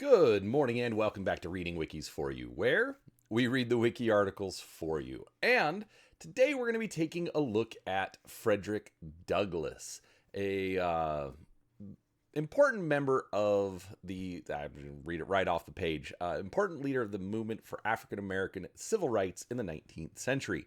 Good morning and welcome back to Reading Wikis for You, where we read the wiki articles for you. And today we're going to be taking a look at Frederick Douglass, a important member of I'm going to read it right off the page, important leader of the movement for African American civil rights in the 19th century.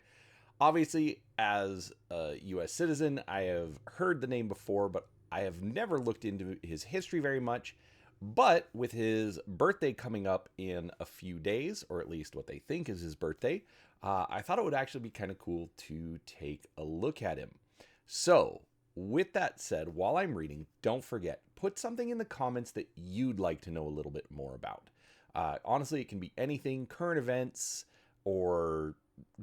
Obviously, as a U.S. citizen, I have heard the name before, but I have never looked into his history very much. But with his birthday coming up in a few days, or at least what they think is his birthday, I thought it would actually be kind of cool to take a look at him. So, with that said, while I'm reading, don't forget, put something in the comments that you'd like to know a little bit more about. Honestly, it can be anything, current events, or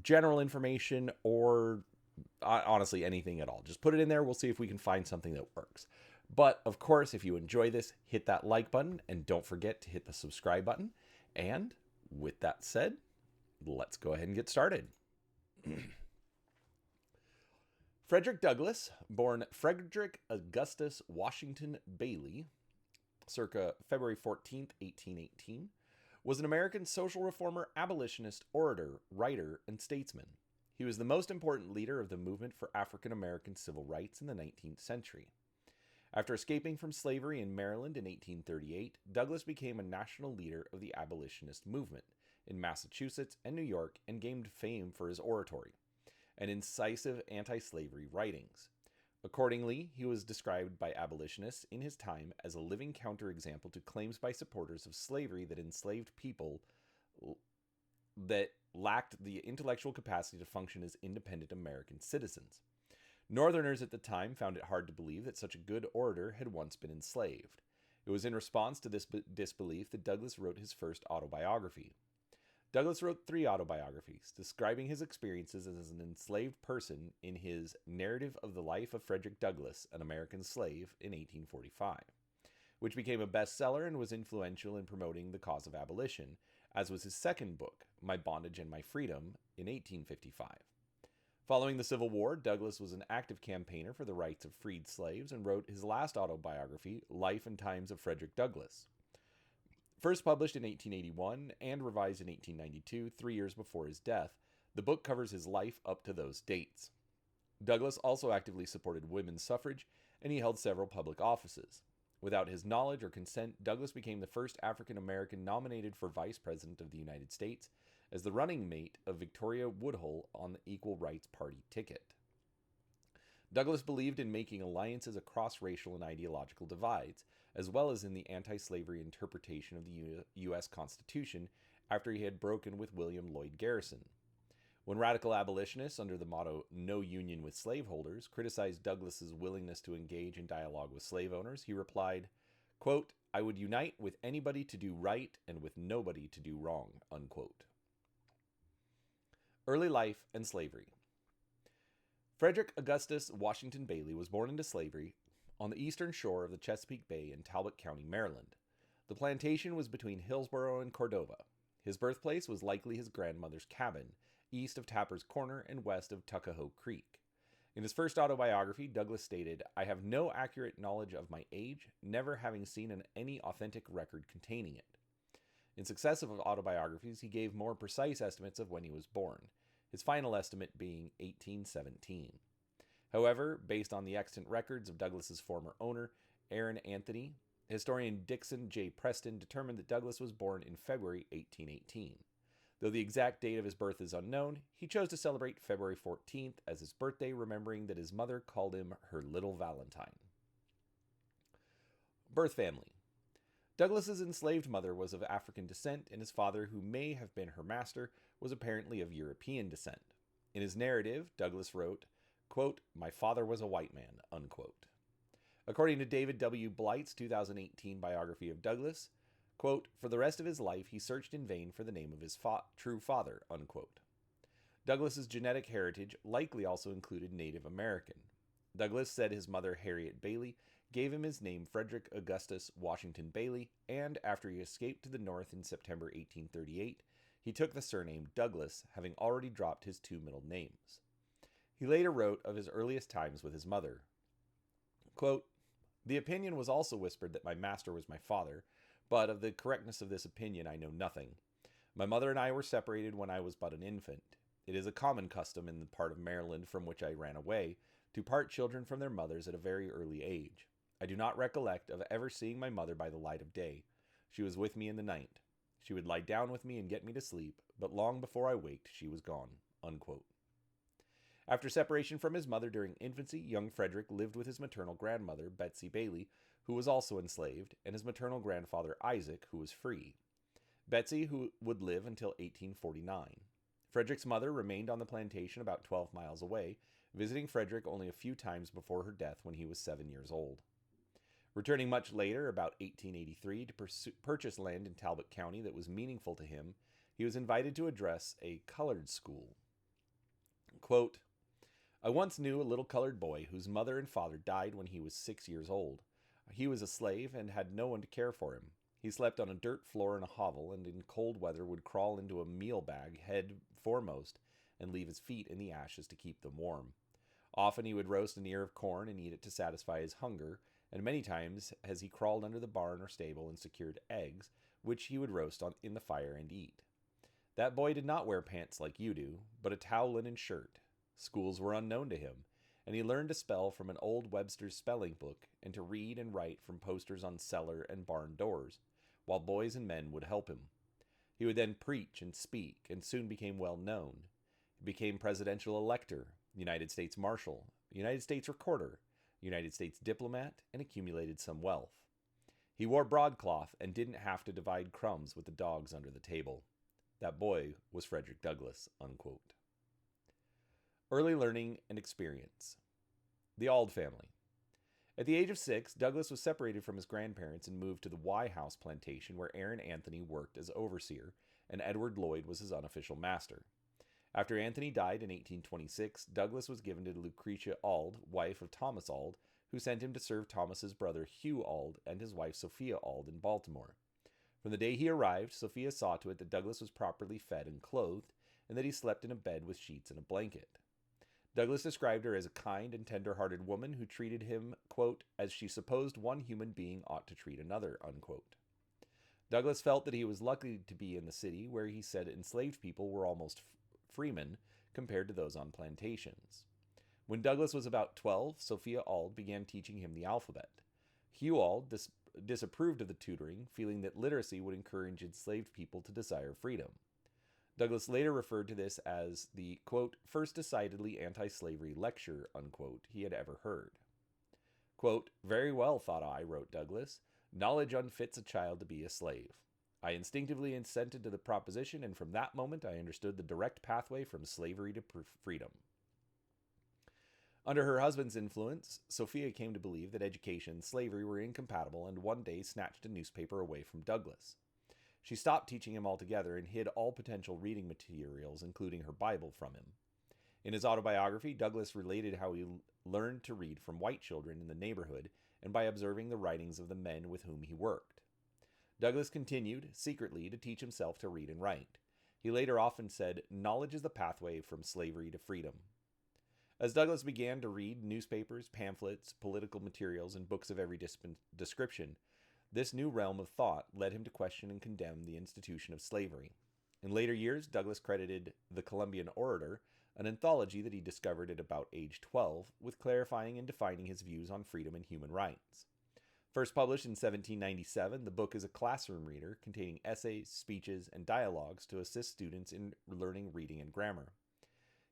general information, or honestly anything at all. Just put it in there. We'll see if we can find something that works. But of course, if you enjoy this, hit that like button and don't forget to hit the subscribe button. And with that said, let's go ahead and get started. Frederick Douglass, born Frederick Augustus Washington Bailey, circa February 14th, 1818, was an American social reformer, abolitionist, orator, writer, and statesman. He was the most important leader of the movement for African American civil rights in the 19th century. After escaping from slavery in Maryland in 1838, Douglass became a national leader of the abolitionist movement in Massachusetts and New York and gained fame for his oratory and incisive anti-slavery writings. Accordingly, he was described by abolitionists in his time as a living counterexample to claims by supporters of slavery that enslaved people that lacked the intellectual capacity to function as independent American citizens. Northerners at the time found it hard to believe that such a good orator had once been enslaved. It was in response to this disbelief that Douglass wrote his first autobiography. Douglass wrote 3 autobiographies, describing his experiences as an enslaved person in his Narrative of the Life of Frederick Douglass, an American Slave, in 1845, which became a bestseller and was influential in promoting the cause of abolition, as was his second book, My Bondage and My Freedom, in 1855. Following the Civil War, Douglass was an active campaigner for the rights of freed slaves and wrote his last autobiography, Life and Times of Frederick Douglass. First published in 1881 and revised in 1892, 3 years before his death, the book covers his life up to those dates. Douglass also actively supported women's suffrage, and he held several public offices. Without his knowledge or consent, Douglass became the first African American nominated for Vice President of the United States as the running mate of Victoria Woodhull on the Equal Rights Party ticket. Douglass believed in making alliances across racial and ideological divides, as well as in the anti-slavery interpretation of the U.S. Constitution after he had broken with William Lloyd Garrison. When radical abolitionists, under the motto "No Union with Slaveholders," criticized Douglass's willingness to engage in dialogue with slave owners, he replied, quote, "I would unite with anybody to do right and with nobody to do wrong," unquote. Early life and slavery. Frederick Augustus Washington Bailey was born into slavery on the eastern shore of the Chesapeake Bay in Talbot County, Maryland. The plantation was between Hillsborough and Cordova. His birthplace was likely his grandmother's cabin, east of Tapper's Corner and west of Tuckahoe Creek. In his first autobiography, Douglass stated, "I have no accurate knowledge of my age, never having seen any authentic record containing it." In successive autobiographies, he gave more precise estimates of when he was born, his final estimate being 1817. However, based on the extant records of Douglass's former owner, Aaron Anthony, historian Dixon J. Preston determined that Douglass was born in February 1818. Though the exact date of his birth is unknown, he chose to celebrate February 14th as his birthday, remembering that his mother called him her little Valentine. Birth family. Douglass's enslaved mother was of African descent, and his father, who may have been her master, was apparently of European descent. In his narrative, Douglass wrote, quote, "My father was a white man," unquote. According to David W. Blight's 2018 biography of Douglass, quote, "For the rest of his life, he searched in vain for the name of his true father," unquote. Douglass's genetic heritage likely also included Native American. Douglass said his mother, Harriet Bailey, gave him his name Frederick Augustus Washington Bailey, and after he escaped to the north in September 1838, he took the surname Douglass, having already dropped his 2 middle names. He later wrote of his earliest times with his mother, quote, "The opinion was also whispered that my master was my father, but of the correctness of this opinion I know nothing. My mother and I were separated when I was but an infant. It is a common custom in the part of Maryland from which I ran away to part children from their mothers at a very early age. I do not recollect of ever seeing my mother by the light of day. She was with me in the night. She would lie down with me and get me to sleep, but long before I waked, she was gone." Unquote. After separation from his mother during infancy, young Frederick lived with his maternal grandmother, Betsy Bailey, who was also enslaved, and his maternal grandfather, Isaac, who was free. Betsy, who would live until 1849. Frederick's mother remained on the plantation about 12 miles away, visiting Frederick only a few times before her death when he was 7 years old. Returning much later, about 1883, to purchase land in Talbot County that was meaningful to him, he was invited to address a colored school. Quote, "I once knew a little colored boy whose mother and father died when he was 6 years old. He was a slave and had no one to care for him. He slept on a dirt floor in a hovel, and in cold weather would crawl into a meal bag head foremost and leave his feet in the ashes to keep them warm. Often he would roast an ear of corn and eat it to satisfy his hunger, and many times has he crawled under the barn or stable and secured eggs, which he would roast in the fire and eat. That boy did not wear pants like you do, but a towel linen shirt. Schools were unknown to him, and he learned to spell from an old Webster's spelling book and to read and write from posters on cellar and barn doors, while boys and men would help him. He would then preach and speak, and soon became well known. He became presidential elector, United States Marshal, United States Recorder, United States diplomat, and accumulated some wealth. He wore broadcloth and didn't have to divide crumbs with the dogs under the table. That boy was Frederick Douglass." Unquote. Early learning and experience. The Auld family. At the age of 6, Douglass was separated from his grandparents and moved to the Y House plantation where Aaron Anthony worked as overseer, and Edward Lloyd was his unofficial master. After Anthony died in 1826, Douglass was given to Lucretia Auld, wife of Thomas Auld, who sent him to serve Thomas's brother Hugh Auld and his wife Sophia Auld in Baltimore. From the day he arrived, Sophia saw to it that Douglass was properly fed and clothed, and that he slept in a bed with sheets and a blanket. Douglass described her as a kind and tender-hearted woman who treated him, quote, "as she supposed one human being ought to treat another," unquote. Douglass felt that he was lucky to be in the city, where he said enslaved people were almost freemen compared to those on plantations. When Douglass was about 12, Sophia Auld began teaching him the alphabet. Hugh Auld disapproved of the tutoring, feeling that literacy would encourage enslaved people to desire freedom. Douglass later referred to this as the, quote, "first decidedly anti-slavery lecture," unquote, he had ever heard. Quote, "Very well, thought I," wrote Douglass, "knowledge unfits a child to be a slave. I instinctively assented to the proposition, and from that moment I understood the direct pathway from slavery to freedom." Under her husband's influence, Sophia came to believe that education and slavery were incompatible, and one day snatched a newspaper away from Douglass. She stopped teaching him altogether and hid all potential reading materials, including her Bible, from him. In his autobiography, Douglass related how he learned to read from white children in the neighborhood and by observing the writings of the men with whom he worked. Douglass continued, secretly, to teach himself to read and write. He later often said, "Knowledge is the pathway from slavery to freedom." As Douglass began to read newspapers, pamphlets, political materials, and books of every description, this new realm of thought led him to question and condemn the institution of slavery. In later years, Douglass credited The Columbian Orator, an anthology that he discovered at about age 12, with clarifying and defining his views on freedom and human rights. First published in 1797, the book is a classroom reader containing essays, speeches, and dialogues to assist students in learning reading and grammar.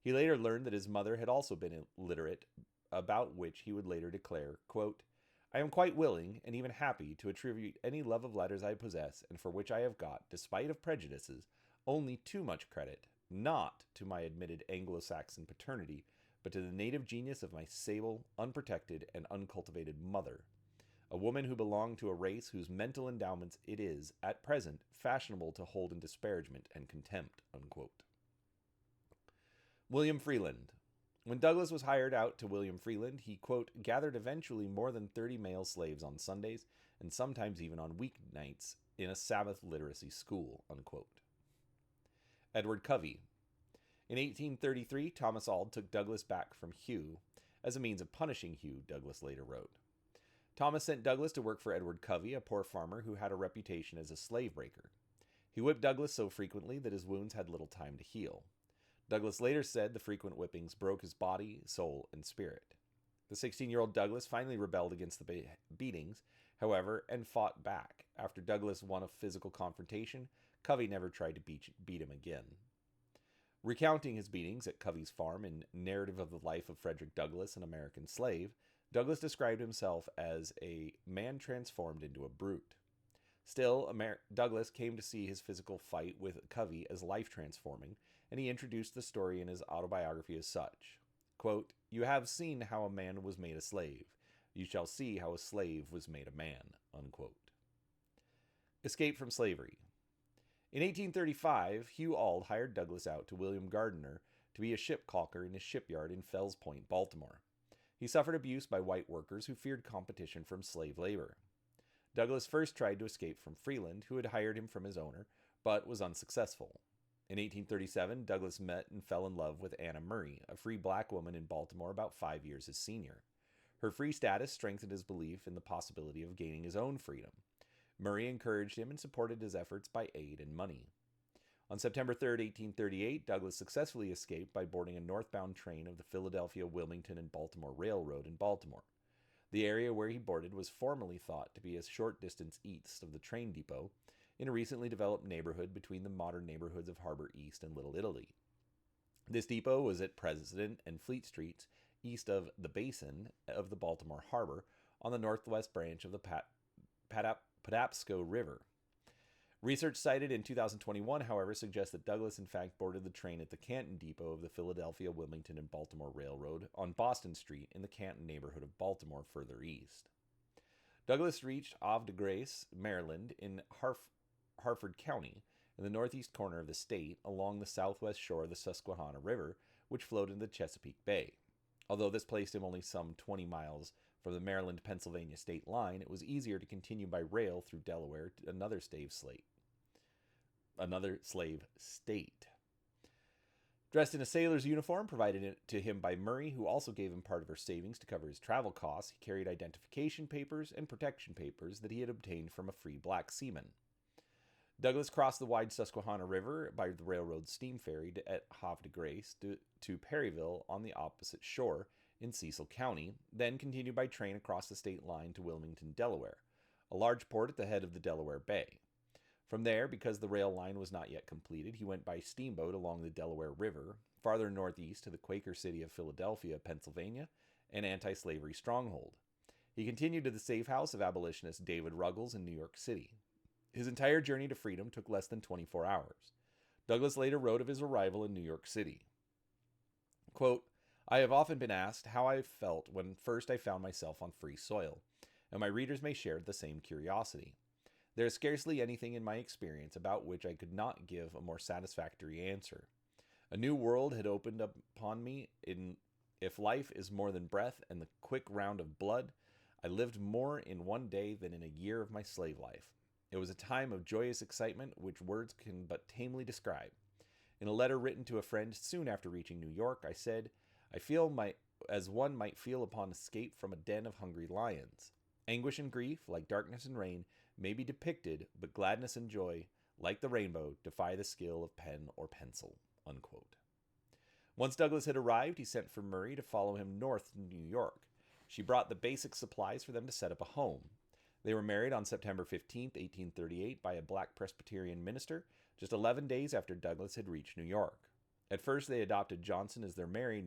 He later learned that his mother had also been illiterate, about which he would later declare, quote, "I am quite willing, and even happy, to attribute any love of letters I possess, and for which I have got, despite of prejudices, only too much credit, not to my admitted Anglo-Saxon paternity, but to the native genius of my sable, unprotected, and uncultivated mother, a woman who belonged to a race whose mental endowments it is, at present, fashionable to hold in disparagement and contempt," unquote. William Freeland. When Douglass was hired out to William Freeland, he, quote, "gathered eventually more than 30 male slaves on Sundays, and sometimes even on weeknights, in a Sabbath literacy school," unquote. Edward Covey. In 1833, Thomas Auld took Douglass back from Hugh, as a means of punishing Hugh, Douglass later wrote. Thomas sent Douglass to work for Edward Covey, a poor farmer who had a reputation as a slave breaker. He whipped Douglass so frequently that his wounds had little time to heal. Douglass later said the frequent whippings broke his body, soul, and spirit. The 16-year-old Douglass finally rebelled against the beatings, however, and fought back. After Douglass won a physical confrontation, Covey never tried to beat him again. Recounting his beatings at Covey's farm in Narrative of the Life of Frederick Douglass, an American Slave, Douglass described himself as a man transformed into a brute. Still, Douglass came to see his physical fight with Covey as life-transforming, and he introduced the story in his autobiography as such. Quote, "You have seen how a man was made a slave. You shall see how a slave was made a man." Unquote. Escape from slavery. In 1835, Hugh Auld hired Douglass out to William Gardiner to be a ship caulker in his shipyard in Fells Point, Baltimore. He suffered abuse by white workers who feared competition from slave labor. Douglass first tried to escape from Freeland, who had hired him from his owner, but was unsuccessful. In 1837, Douglass met and fell in love with Anna Murray, a free black woman in Baltimore about 5 years his senior. Her free status strengthened his belief in the possibility of gaining his own freedom. Murray encouraged him and supported his efforts by aid and money. On September 3, 1838, Douglass successfully escaped by boarding a northbound train of the Philadelphia, Wilmington, and Baltimore Railroad in Baltimore. The area where he boarded was formerly thought to be a short distance east of the train depot, in a recently developed neighborhood between the modern neighborhoods of Harbor East and Little Italy. This depot was at President and Fleet Streets, east of the basin of the Baltimore Harbor, on the northwest branch of the Patapsco River. Research cited in 2021, however, suggests that Douglass in fact boarded the train at the Canton Depot of the Philadelphia, Wilmington, and Baltimore Railroad on Boston Street in the Canton neighborhood of Baltimore further east. Douglass reached Havre de Grace, Maryland, in Harford County, in the northeast corner of the state, along the southwest shore of the Susquehanna River, which flowed into the Chesapeake Bay. Although this placed him only some 20 miles from the Maryland-Pennsylvania state line, it was easier to continue by rail through Delaware to another slave state. Dressed in a sailor's uniform provided to him by Murray, who also gave him part of her savings to cover his travel costs, he carried identification papers and protection papers that he had obtained from a free black seaman. Douglass crossed the wide Susquehanna River by the railroad steam ferry at Havre de Grace to Perryville on the opposite shore in Cecil County, then continued by train across the state line to Wilmington, Delaware, a large port at the head of the Delaware Bay. From there, because the rail line was not yet completed, he went by steamboat along the Delaware River, farther northeast to the Quaker city of Philadelphia, Pennsylvania, an anti-slavery stronghold. He continued to the safe house of abolitionist David Ruggles in New York City. His entire journey to freedom took less than 24 hours. Douglass later wrote of his arrival in New York City. Quote, "I have often been asked how I felt when first I found myself on free soil, and my readers may share the same curiosity. There is scarcely anything in my experience about which I could not give a more satisfactory answer. A new world had opened up upon me. If life is more than breath and the quick round of blood, I lived more in one day than in a year of my slave life. It was a time of joyous excitement which words can but tamely describe. In a letter written to a friend soon after reaching New York, I said, I feel as one might feel upon escape from a den of hungry lions. Anguish and grief, like darkness and rain, may be depicted, but gladness and joy, like the rainbow, defy the skill of pen or pencil." Unquote. Once Douglass had arrived, he sent for Murray to follow him north to New York. She brought the basic supplies for them to set up a home. They were married on September 15, 1838, by a black Presbyterian minister, just 11 days after Douglass had reached New York. At first, they adopted Johnson as their married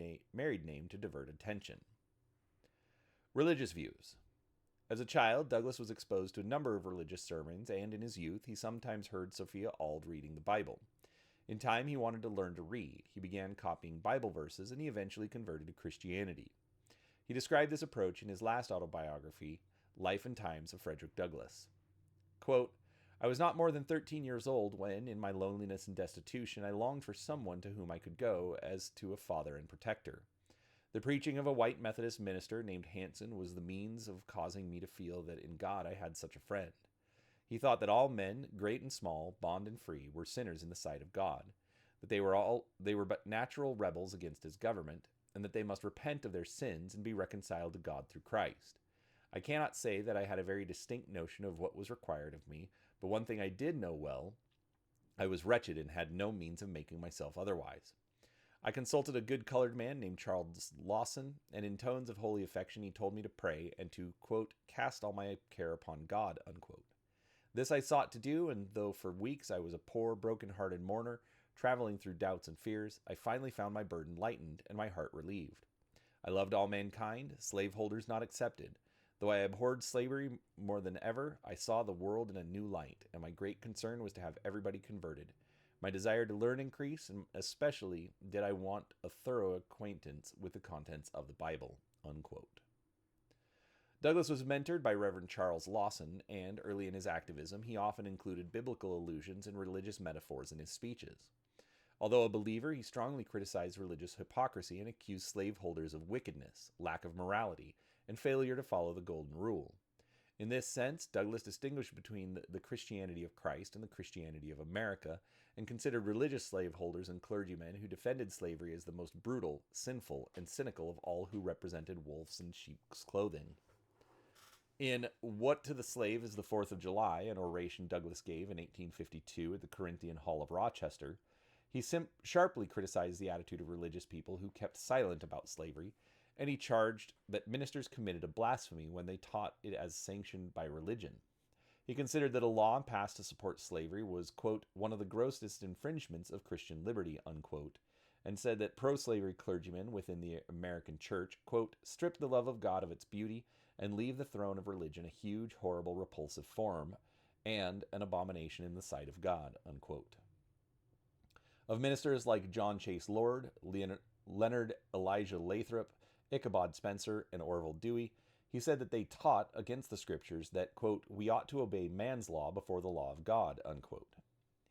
name to divert attention. Religious views. As a child, Douglass was exposed to a number of religious sermons, and in his youth, he sometimes heard Sophia Auld reading the Bible. In time, he wanted to learn to read. He began copying Bible verses, and he eventually converted to Christianity. He described this approach in his last autobiography, Life and Times of Frederick Douglass. Quote, "I was not more than 13 years old when, in my loneliness and destitution, I longed for someone to whom I could go as to a father and protector. The preaching of a white Methodist minister named Hanson was the means of causing me to feel that in God I had such a friend. He thought that all men, great and small, bond and free, were sinners in the sight of God, that they were but natural rebels against his government, and that they must repent of their sins and be reconciled to God through Christ. I cannot say that I had a very distinct notion of what was required of me, but one thing I did know well, I was wretched and had no means of making myself otherwise. I consulted a good colored man named Charles Lawson, and in tones of holy affection he told me to pray and to, quote, cast all my care upon God, unquote. This I sought to do, and though for weeks I was a poor, broken-hearted mourner, traveling through doubts and fears, I finally found my burden lightened and my heart relieved. I loved all mankind, slaveholders not excepted. Though I abhorred slavery more than ever, I saw the world in a new light, and my great concern was to have everybody converted. My desire to learn increased, and especially did I want a thorough acquaintance with the contents of the Bible, unquote. Douglass was mentored by Reverend Charles Lawson, and early in his activism, he often included biblical allusions and religious metaphors in his speeches. Although a believer, he strongly criticized religious hypocrisy and accused slaveholders of wickedness, lack of morality, and failure to follow the Golden Rule. In this sense, Douglass distinguished between the Christianity of Christ and the Christianity of America, and considered religious slaveholders and clergymen who defended slavery as the most brutal, sinful, and cynical of all who represented wolves in sheep's clothing. In What to the Slave is the 4th of July, an oration Douglass gave in 1852 at the Corinthian Hall of Rochester, he sharply criticized the attitude of religious people who kept silent about slavery, and he charged that ministers committed a blasphemy when they taught it as sanctioned by religion. He considered that a law passed to support slavery was, quote, one of the grossest infringements of Christian liberty, unquote, and said that pro-slavery clergymen within the American church, quote, strip the love of God of its beauty and leave the throne of religion a huge, horrible, repulsive form and an abomination in the sight of God, unquote. Of ministers like John Chase Lord, Leonard Elijah Lathrop, Ichabod Spencer, and Orville Dewey, he said that they taught against the scriptures that, quote, we ought to obey man's law before the law of God, unquote.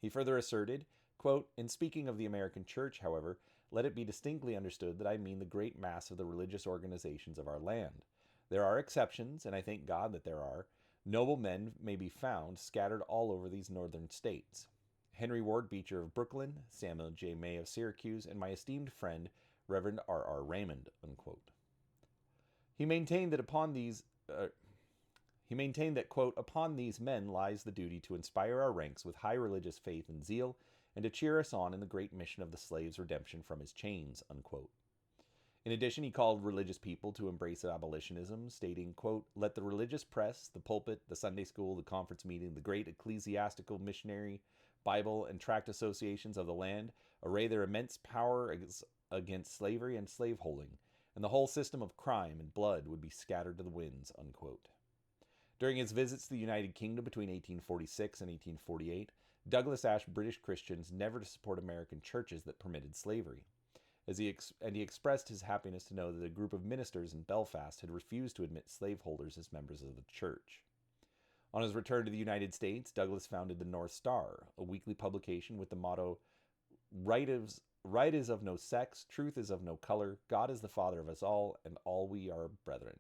He further asserted, quote, in speaking of the American church, however, let it be distinctly understood that I mean the great mass of the religious organizations of our land. There are exceptions, and I thank God that there are. Noble men may be found scattered all over these northern states. Henry Ward Beecher of Brooklyn, Samuel J. May of Syracuse, and my esteemed friend, Reverend R.R. Raymond, unquote. He maintained that quote, upon these men lies the duty to inspire our ranks with high religious faith and zeal, and to cheer us on in the great mission of the slave's redemption from his chains, unquote. In addition, he called religious people to embrace abolitionism, stating, quote, let the religious press, the pulpit, the Sunday school, the conference meeting, the great ecclesiastical, missionary, Bible, and tract associations of the land array their immense power against slavery and slaveholding, and the whole system of crime and blood would be scattered to the winds, unquote. During his visits to the United Kingdom between 1846 and 1848, Douglass asked British Christians never to support American churches that permitted slavery. He expressed his happiness to know that a group of ministers in Belfast had refused to admit slaveholders as members of the church. On his return to the United States, Douglass founded the North Star, a weekly publication with the motto, Right is of no sex, truth is of no color, God is the Father of us all, and all we are brethren.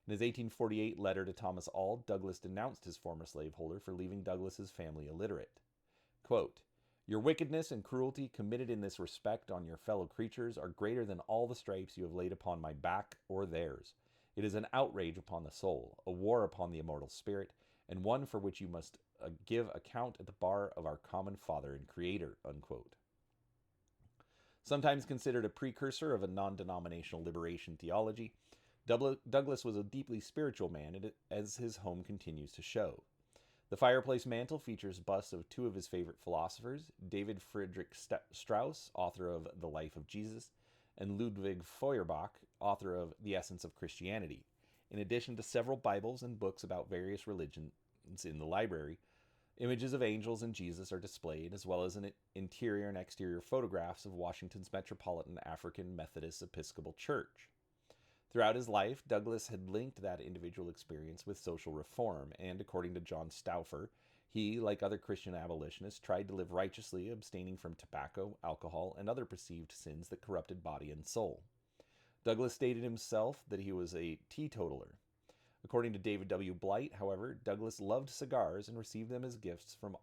In his 1848 letter to Thomas Auld, Douglass denounced his former slaveholder for leaving Douglass's family illiterate. Quote, your wickedness and cruelty committed in this respect on your fellow creatures are greater than all the stripes you have laid upon my back or theirs. It is an outrage upon the soul, a war upon the immortal spirit, and one for which you must give account at the bar of our common Father and Creator, unquote. Sometimes considered a precursor of a non-denominational liberation theology, Douglass was a deeply spiritual man, as his home continues to show. The fireplace mantel features busts of two of his favorite philosophers, David Friedrich Strauss, author of The Life of Jesus, and Ludwig Feuerbach, author of The Essence of Christianity, in addition to several Bibles and books about various religions in the library. Images of angels and Jesus are displayed, as well as an interior and exterior photographs of Washington's Metropolitan African Methodist Episcopal Church. Throughout his life, Douglass had linked that individual experience with social reform, and according to John Stauffer, he, like other Christian abolitionists, tried to live righteously, abstaining from tobacco, alcohol, and other perceived sins that corrupted body and soul. Douglass stated himself that he was a teetotaler. According to David W. Blight, however, Douglass loved cigars and received them as gifts from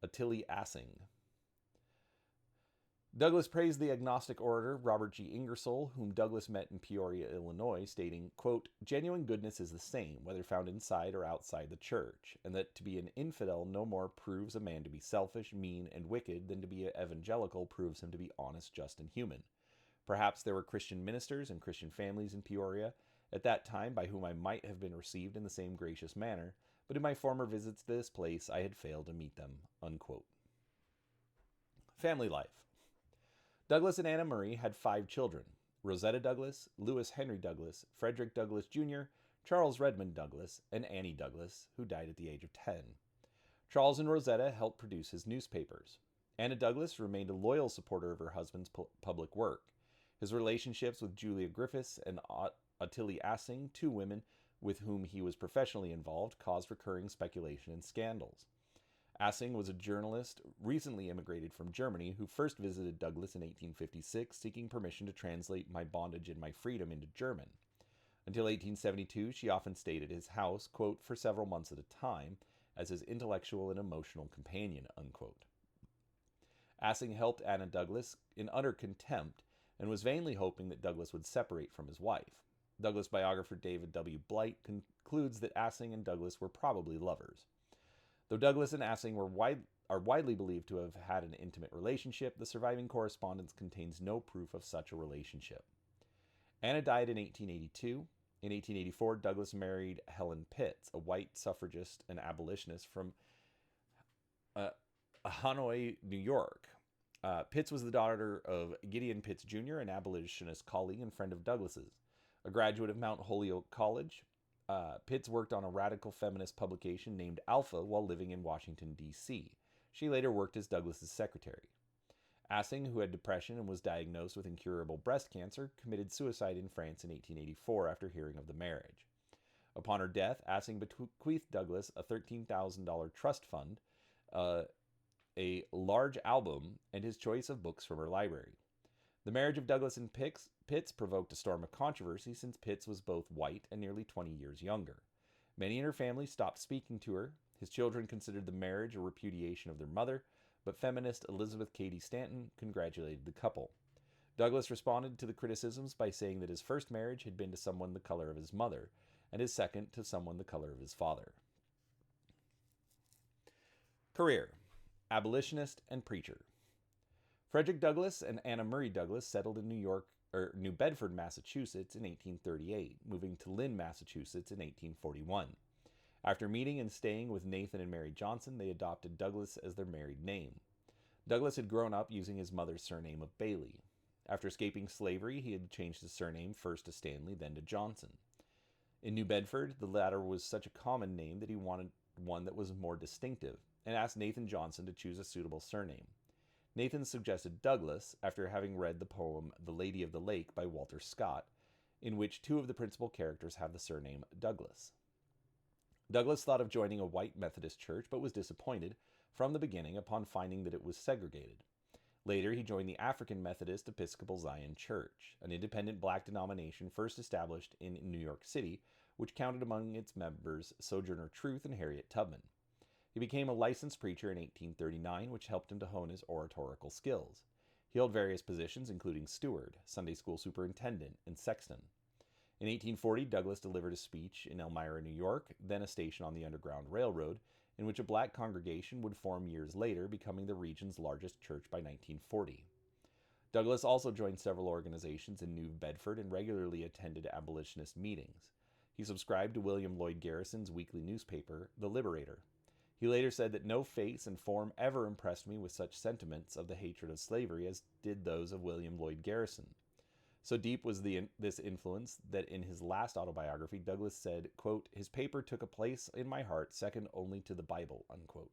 Attilly Assing. Douglass praised the agnostic orator Robert G. Ingersoll, whom Douglass met in Peoria, Illinois, stating, quote, "Genuine goodness is the same, whether found inside or outside the church, and that to be an infidel no more proves a man to be selfish, mean, and wicked than to be evangelical proves him to be honest, just, and human. Perhaps there were Christian ministers and Christian families in Peoria at that time by whom I might have been received in the same gracious manner, but in my former visits to this place I had failed to meet them." Unquote. Family life. Douglass and Anna Murray had 5 children: Rosetta Douglass, Lewis Henry Douglass, Frederick Douglass Jr., Charles Redmond Douglass, and Annie Douglass, who died at the age of 10. Charles and Rosetta helped produce his newspapers. Anna Douglass remained a loyal supporter of her husband's public work. His relationships with Julia Griffiths and Ottilie Assing, 2 women with whom he was professionally involved, caused recurring speculation and scandals. Assing was a journalist recently immigrated from Germany who first visited Douglass in 1856 seeking permission to translate My Bondage and My Freedom into German. Until 1872, she often stayed at his house, quote, "for several months at a time, as his intellectual and emotional companion," unquote. Assing helped Anna Douglass in utter contempt and was vainly hoping that Douglass would separate from his wife. Douglass biographer David W. Blight concludes that Assing and Douglass were probably lovers. Though Douglass and Assing are widely believed to have had an intimate relationship, the surviving correspondence contains no proof of such a relationship. Anna died in 1882. In 1884, Douglass married Helen Pitts, a white suffragist and abolitionist from Hanoi, New York. Pitts was the daughter of Gideon Pitts Jr., an abolitionist colleague and friend of Douglass's. A graduate of Mount Holyoke College, Pitts worked on a radical feminist publication named Alpha while living in Washington, D.C. She later worked as Douglass's secretary. Assing, who had depression and was diagnosed with incurable breast cancer, committed suicide in France in 1884 after hearing of the marriage. Upon her death, Assing bequeathed Douglass a $13,000 trust fund, a large album, and his choice of books from her library. The marriage of Douglass and Pitts provoked a storm of controversy since Pitts was both white and nearly 20 years younger. Many in her family stopped speaking to her. His children considered the marriage a repudiation of their mother, but feminist Elizabeth Cady Stanton congratulated the couple. Douglass responded to the criticisms by saying that his first marriage had been to someone the color of his mother, and his second to someone the color of his father. Career: abolitionist and preacher. Frederick Douglass and Anna Murray Douglass settled in New Bedford, Massachusetts in 1838, moving to Lynn, Massachusetts in 1841. After meeting and staying with Nathan and Mary Johnson, they adopted Douglass as their married name. Douglass had grown up using his mother's surname of Bailey. After escaping slavery, he had changed his surname first to Stanley, then to Johnson. In New Bedford, the latter was such a common name that he wanted one that was more distinctive, and asked Nathan Johnson to choose a suitable surname. Nathan suggested Douglass after having read the poem The Lady of the Lake by Walter Scott, in which 2 of the principal characters have the surname Douglass. Douglass thought of joining a white Methodist church, but was disappointed from the beginning upon finding that it was segregated. Later, he joined the African Methodist Episcopal Zion Church, an independent black denomination first established in New York City, which counted among its members Sojourner Truth and Harriet Tubman. He became a licensed preacher in 1839, which helped him to hone his oratorical skills. He held various positions, including steward, Sunday school superintendent, and sexton. In 1840, Douglass delivered a speech in Elmira, New York, then a station on the Underground Railroad, in which a black congregation would form years later, becoming the region's largest church by 1940. Douglass also joined several organizations in New Bedford and regularly attended abolitionist meetings. He subscribed to William Lloyd Garrison's weekly newspaper, The Liberator. He later said that no face and form ever impressed me with such sentiments of the hatred of slavery as did those of William Lloyd Garrison. So deep was this influence that in his last autobiography, Douglass said, quote, "His paper took a place in my heart second only to the Bible," unquote.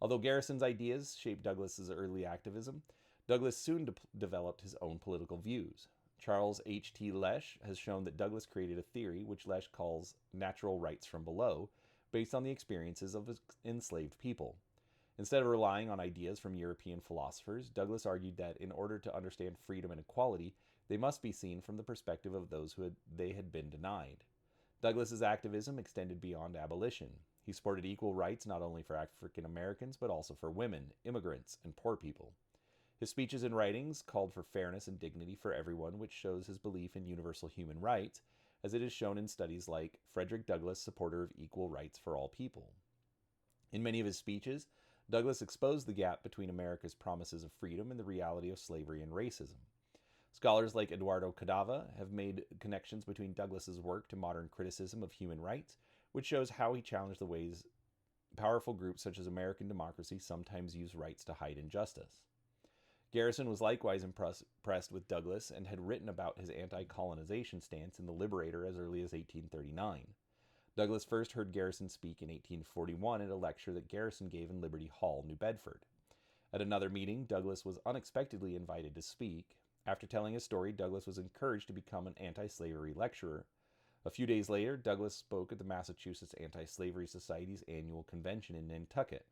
Although Garrison's ideas shaped Douglass's early activism, Douglass soon developed his own political views. Charles H.T. Lesh has shown that Douglass created a theory which Lesh calls natural rights from below, based on the experiences of enslaved people. Instead of relying on ideas from European philosophers, Douglass argued that in order to understand freedom and equality, they must be seen from the perspective of those who they had been denied. Douglass's activism extended beyond abolition. He supported equal rights not only for African Americans, but also for women, immigrants, and poor people. His speeches and writings called for fairness and dignity for everyone, which shows his belief in universal human rights, as it is shown in studies like Frederick Douglass, supporter of equal rights for all people. In many of his speeches, Douglass exposed the gap between America's promises of freedom and the reality of slavery and racism. Scholars like Eduardo Cadava have made connections between Douglass's work to modern criticism of human rights, which shows how he challenged the ways powerful groups such as American democracy sometimes use rights to hide injustice. Garrison was likewise impressed with Douglass and had written about his anti-colonization stance in The Liberator as early as 1839. Douglass first heard Garrison speak in 1841 at a lecture that Garrison gave in Liberty Hall, New Bedford. At another meeting, Douglass was unexpectedly invited to speak. After telling his story, Douglass was encouraged to become an anti-slavery lecturer. A few days later, Douglass spoke at the Massachusetts Anti-Slavery Society's annual convention in Nantucket.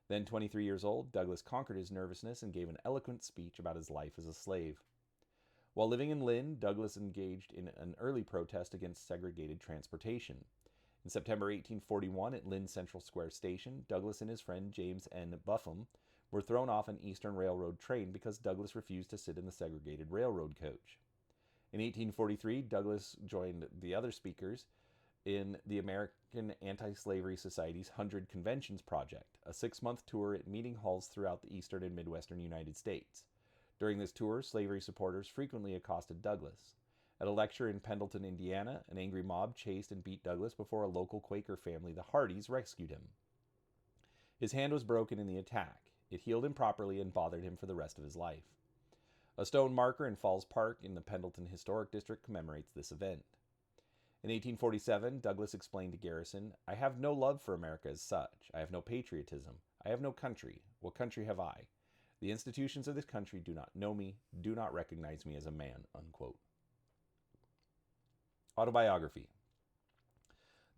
Then 23 years old, Douglass conquered his nervousness and gave an eloquent speech about his life as a slave. While living in Lynn, Douglass engaged in an early protest against segregated transportation. In September 1841, at Lynn Central Square Station, Douglass and his friend James N. Buffum were thrown off an Eastern Railroad train because Douglass refused to sit in the segregated railroad coach. In 1843, Douglass joined the other speakers in the American Anti-Slavery Society's 100 Conventions Project, a 6-month tour at meeting halls throughout the eastern and midwestern United States. During this tour, slavery supporters frequently accosted Douglass. At a lecture in Pendleton, Indiana, an angry mob chased and beat Douglass before a local Quaker family, the Hardys, rescued him. His hand was broken in the attack. It healed improperly and bothered him for the rest of his life. A stone marker in Falls Park in the Pendleton Historic District commemorates this event. In 1847, Douglass explained to Garrison, "I have no love for America as such. I have no patriotism. I have no country. What country have I? The institutions of this country do not know me, do not recognize me as a man." Unquote. Autobiography.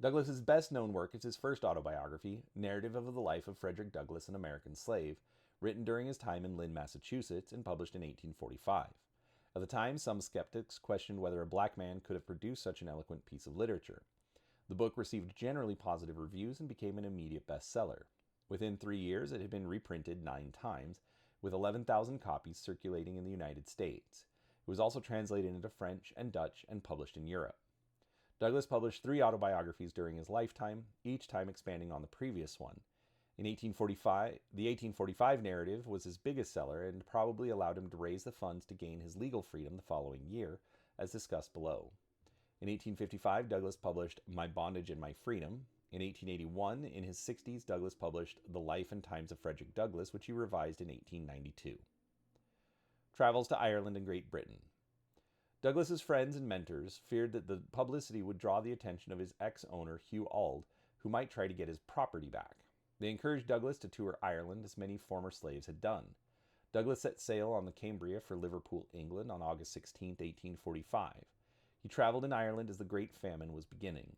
Douglass's best-known work is his first autobiography, Narrative of the Life of Frederick Douglass, an American Slave, written during his time in Lynn, Massachusetts, and published in 1845. At the time, some skeptics questioned whether a black man could have produced such an eloquent piece of literature. The book received generally positive reviews and became an immediate bestseller. Within 3 years, it had been reprinted 9 times, with 11,000 copies circulating in the United States. It was also translated into French and Dutch and published in Europe. Douglass published 3 autobiographies during his lifetime, each time expanding on the previous one. In 1845, the 1845 narrative was his biggest seller and probably allowed him to raise the funds to gain his legal freedom the following year, as discussed below. In 1855, Douglass published My Bondage and My Freedom. In 1881, in his 60s, Douglass published The Life and Times of Frederick Douglass, which he revised in 1892. Travels to Ireland and Great Britain. Douglass's friends and mentors feared that the publicity would draw the attention of his ex-owner, Hugh Auld, who might try to get his property back. They encouraged Douglass to tour Ireland, as many former slaves had done. Douglass set sail on the Cambria for Liverpool, England, on August 16, 1845. He traveled in Ireland as the Great Famine was beginning.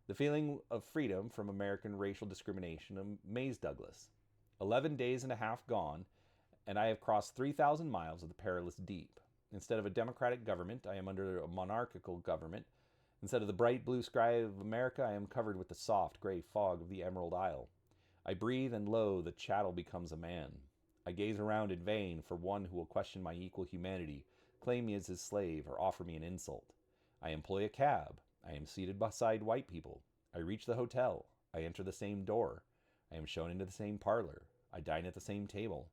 The feeling of freedom from American racial discrimination amazed Douglass. 11 days and a half gone, and I have crossed 3,000 miles of the perilous deep. Instead of a democratic government, I am under a monarchical government. Instead of the bright blue sky of America, I am covered with the soft gray fog of the Emerald Isle. I breathe, and lo, the chattel becomes a man. I gaze around in vain for one who will question my equal humanity, claim me as his slave, or offer me an insult. I employ a cab. I am seated beside white people. I reach the hotel. I enter the same door. I am shown into the same parlor. I dine at the same table.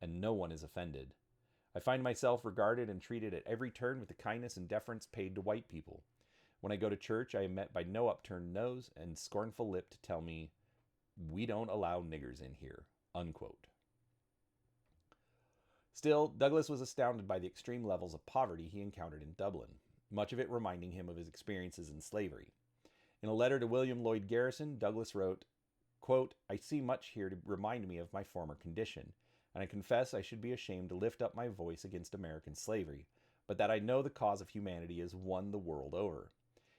And no one is offended. I find myself regarded and treated at every turn with the kindness and deference paid to white people. When I go to church, I am met by no upturned nose and scornful lip to tell me, "We don't allow niggers in here." Unquote. Still, Douglass was astounded by the extreme levels of poverty he encountered in Dublin, much of it reminding him of his experiences in slavery. In a letter to William Lloyd Garrison, Douglass wrote, quote, "I see much here to remind me of my former condition, and I confess I should be ashamed to lift up my voice against American slavery, but that I know the cause of humanity is one the world over.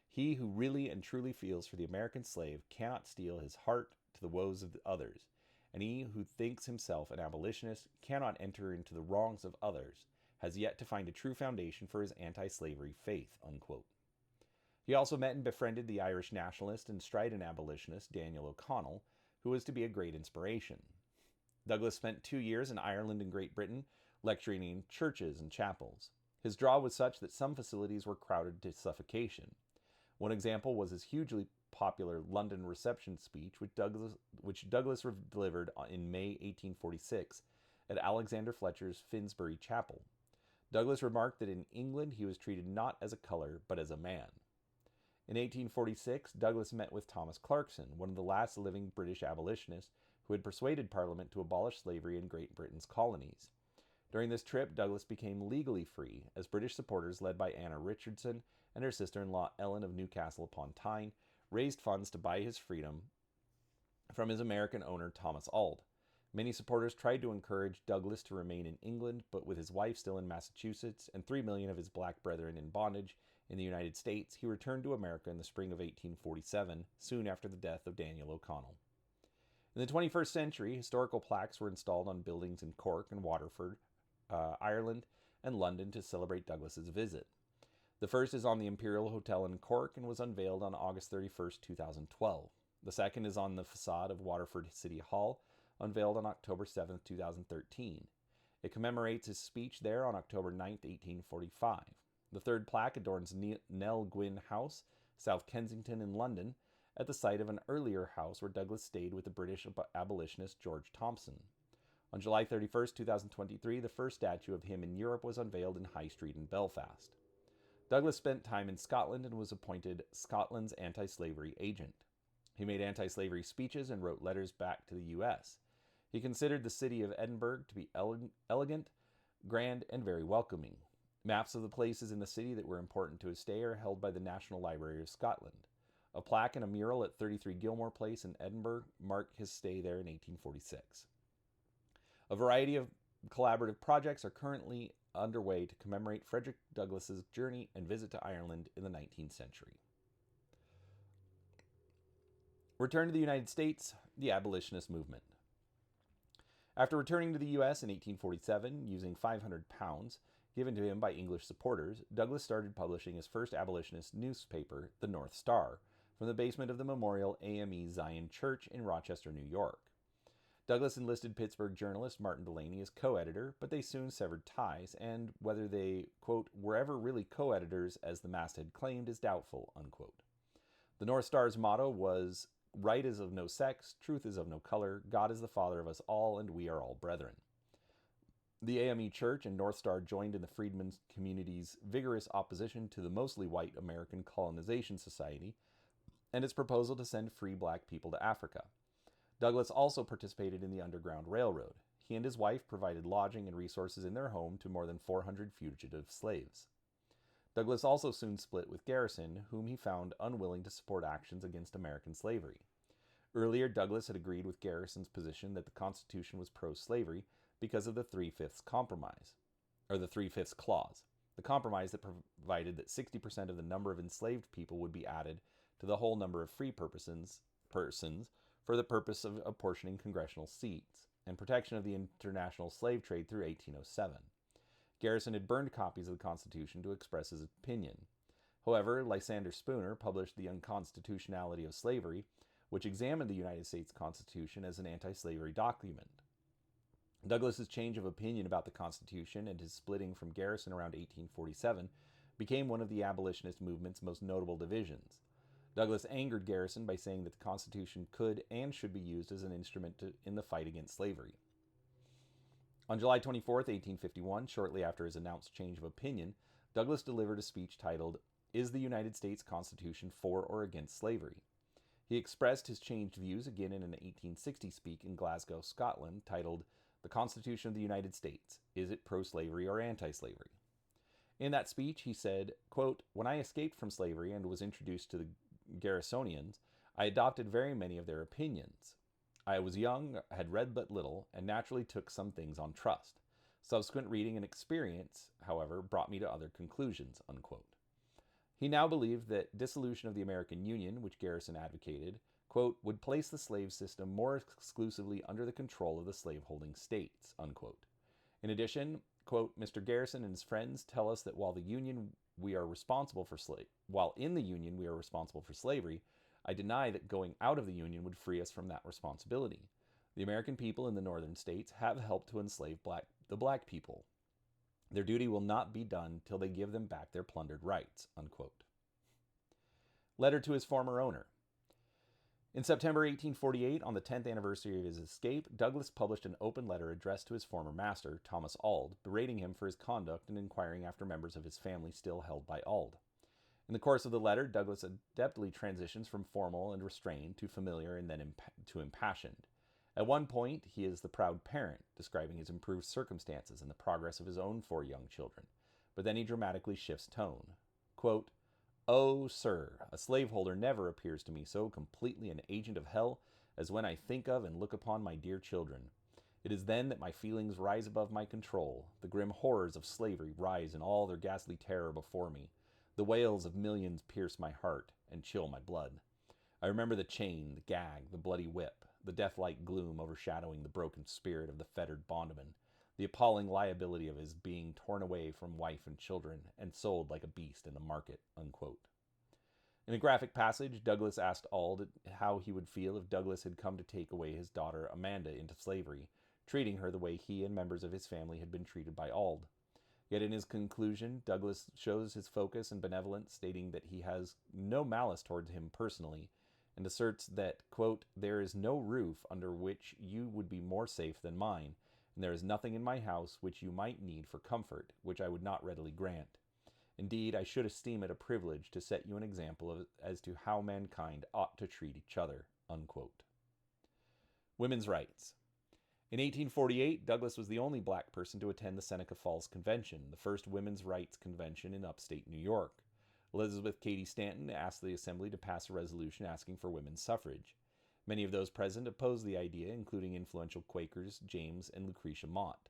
He who really and truly feels for the American slave cannot steel his heart to the woes of others, and he who thinks himself an abolitionist cannot enter into the wrongs of others, has yet to find a true foundation for his anti-slavery faith." Unquote. He also met and befriended the Irish nationalist and strident abolitionist Daniel O'Connell, who was to be a great inspiration. Douglass spent 2 years in Ireland and Great Britain, lecturing in churches and chapels. His draw was such that some facilities were crowded to suffocation. One example was his hugely popular London reception speech, which Douglass delivered in May 1846 at Alexander Fletcher's Finsbury Chapel. Douglass remarked that in England he was treated not as a color, but as a man. In 1846, Douglass met with Thomas Clarkson, one of the last living British abolitionists who had persuaded Parliament to abolish slavery in Great Britain's colonies. During this trip, Douglass became legally free, as British supporters led by Anna Richardson and her sister-in-law Ellen of Newcastle upon Tyne raised funds to buy his freedom from his American owner Thomas Auld. Many supporters tried to encourage Douglass to remain in England, but with his wife still in Massachusetts and 3 million of his black brethren in bondage in the United States, he returned to America in the spring of 1847, soon after the death of Daniel O'Connell. In the 21st century, historical plaques were installed on buildings in Cork and Waterford, Ireland, and London to celebrate Douglass's visit. The first is on the Imperial Hotel in Cork and was unveiled on August 31st, 2012. The second is on the facade of Waterford City Hall, unveiled on October 7th, 2013. It commemorates his speech there on October 9th, 1845. The third plaque adorns Nell Gwyn House, South Kensington in London, at the site of an earlier house where Douglass stayed with the British abolitionist George Thompson. On July 31st, 2023, the first statue of him in Europe was unveiled in High Street in Belfast. Douglass spent time in Scotland and was appointed Scotland's anti-slavery agent. He made anti-slavery speeches and wrote letters back to the U.S. He considered the city of Edinburgh to be elegant, grand, and very welcoming. Maps of the places in the city that were important to his stay are held by the National Library of Scotland. A plaque and a mural at 33 Gilmore Place in Edinburgh mark his stay there in 1846. A variety of collaborative projects are currently underway to commemorate Frederick Douglass's journey and visit to Ireland in the 19th century. Return to the United States, the abolitionist movement. After returning to the U.S. in 1847, using 500 pounds given to him by English supporters, Douglass started publishing his first abolitionist newspaper, the North Star, from the basement of the Memorial AME Zion Church in Rochester, New York. Douglass enlisted Pittsburgh journalist Martin Delany as co-editor, but they soon severed ties, and whether they, quote, were ever really co-editors as the masthead claimed is doubtful, unquote. The North Star's motto was, "Right is of no sex, truth is of no color, God is the father of us all, and we are all brethren." The AME Church and North Star joined in the freedmen's community's vigorous opposition to the mostly white American Colonization Society and its proposal to send free black people to Africa. Douglass also participated in the Underground Railroad. He and his wife provided lodging and resources in their home to more than 400 fugitive slaves. Douglass also soon split with Garrison, whom he found unwilling to support actions against American slavery. Earlier, Douglass had agreed with Garrison's position that the Constitution was pro-slavery because of the 3/5 compromise, or the 3/5 clause, the compromise that provided that 60% of the number of enslaved people would be added to the whole number of free persons for the purpose of apportioning congressional seats and protection of the international slave trade through 1807. Garrison had burned copies of the Constitution to express his opinion. However, Lysander Spooner published The Unconstitutionality of Slavery, which examined the United States Constitution as an anti-slavery document. Douglass's change of opinion about the Constitution and his splitting from Garrison around 1847 became one of the abolitionist movement's most notable divisions. Douglass angered Garrison by saying that the Constitution could and should be used as an instrument in the fight against slavery. On July 24, 1851, shortly after his announced change of opinion, Douglass delivered a speech titled, "Is the United States Constitution for or against slavery?" He expressed his changed views again in an 1860 speech in Glasgow, Scotland, titled, "The Constitution of the United States, is it pro-slavery or anti-slavery?" In that speech, he said, quote, "When I escaped from slavery and was introduced to the Garrisonians, I adopted very many of their opinions. I was young, had read but little, and naturally took some things on trust. Subsequent reading and experience, however, brought me to other conclusions," unquote. He now believed that dissolution of the American Union, which Garrison advocated, quote, would place the slave system more exclusively under the control of the slaveholding states, unquote. In addition, quote, "Mr. Garrison and his friends tell us that while in the Union we are responsible for slavery, I deny that going out of the Union would free us from that responsibility. The American people in the northern states have helped to enslave the black people. Their duty will not be done till they give them back their plundered rights." Unquote. Letter to his former owner. In September 1848, on the 10th anniversary of his escape, Douglass published an open letter addressed to his former master, Thomas Auld, berating him for his conduct and inquiring after members of his family still held by Auld. In the course of the letter, Douglass adeptly transitions from formal and restrained to familiar and then to impassioned. At one point, he is the proud parent, describing his improved circumstances and the progress of his own 4 young children, but then he dramatically shifts tone. Quote, "Oh, sir, a slaveholder never appears to me so completely an agent of hell as when I think of and look upon my dear children. It is then that my feelings rise above my control. The grim horrors of slavery rise in all their ghastly terror before me. The wails of millions pierce my heart and chill my blood. I remember the chain, the gag, the bloody whip, the death-like gloom overshadowing the broken spirit of the fettered bondman, the appalling liability of his being torn away from wife and children and sold like a beast in the market." Unquote. In a graphic passage, Douglass asked Auld how he would feel if Douglass had come to take away his daughter Amanda into slavery, treating her the way he and members of his family had been treated by Auld. Yet in his conclusion, Douglass shows his focus and benevolence, stating that he has no malice towards him personally, and asserts that, quote, "There is no roof under which you would be more safe than mine, and there is nothing in my house which you might need for comfort, which I would not readily grant. Indeed, I should esteem it a privilege to set you an example as to how mankind ought to treat each other." Unquote. Women's rights. In 1848, Douglass was the only black person to attend the Seneca Falls Convention, the first women's rights convention in upstate New York. Elizabeth Cady Stanton asked the Assembly to pass a resolution asking for women's suffrage. Many of those present opposed the idea, including influential Quakers James and Lucretia Mott.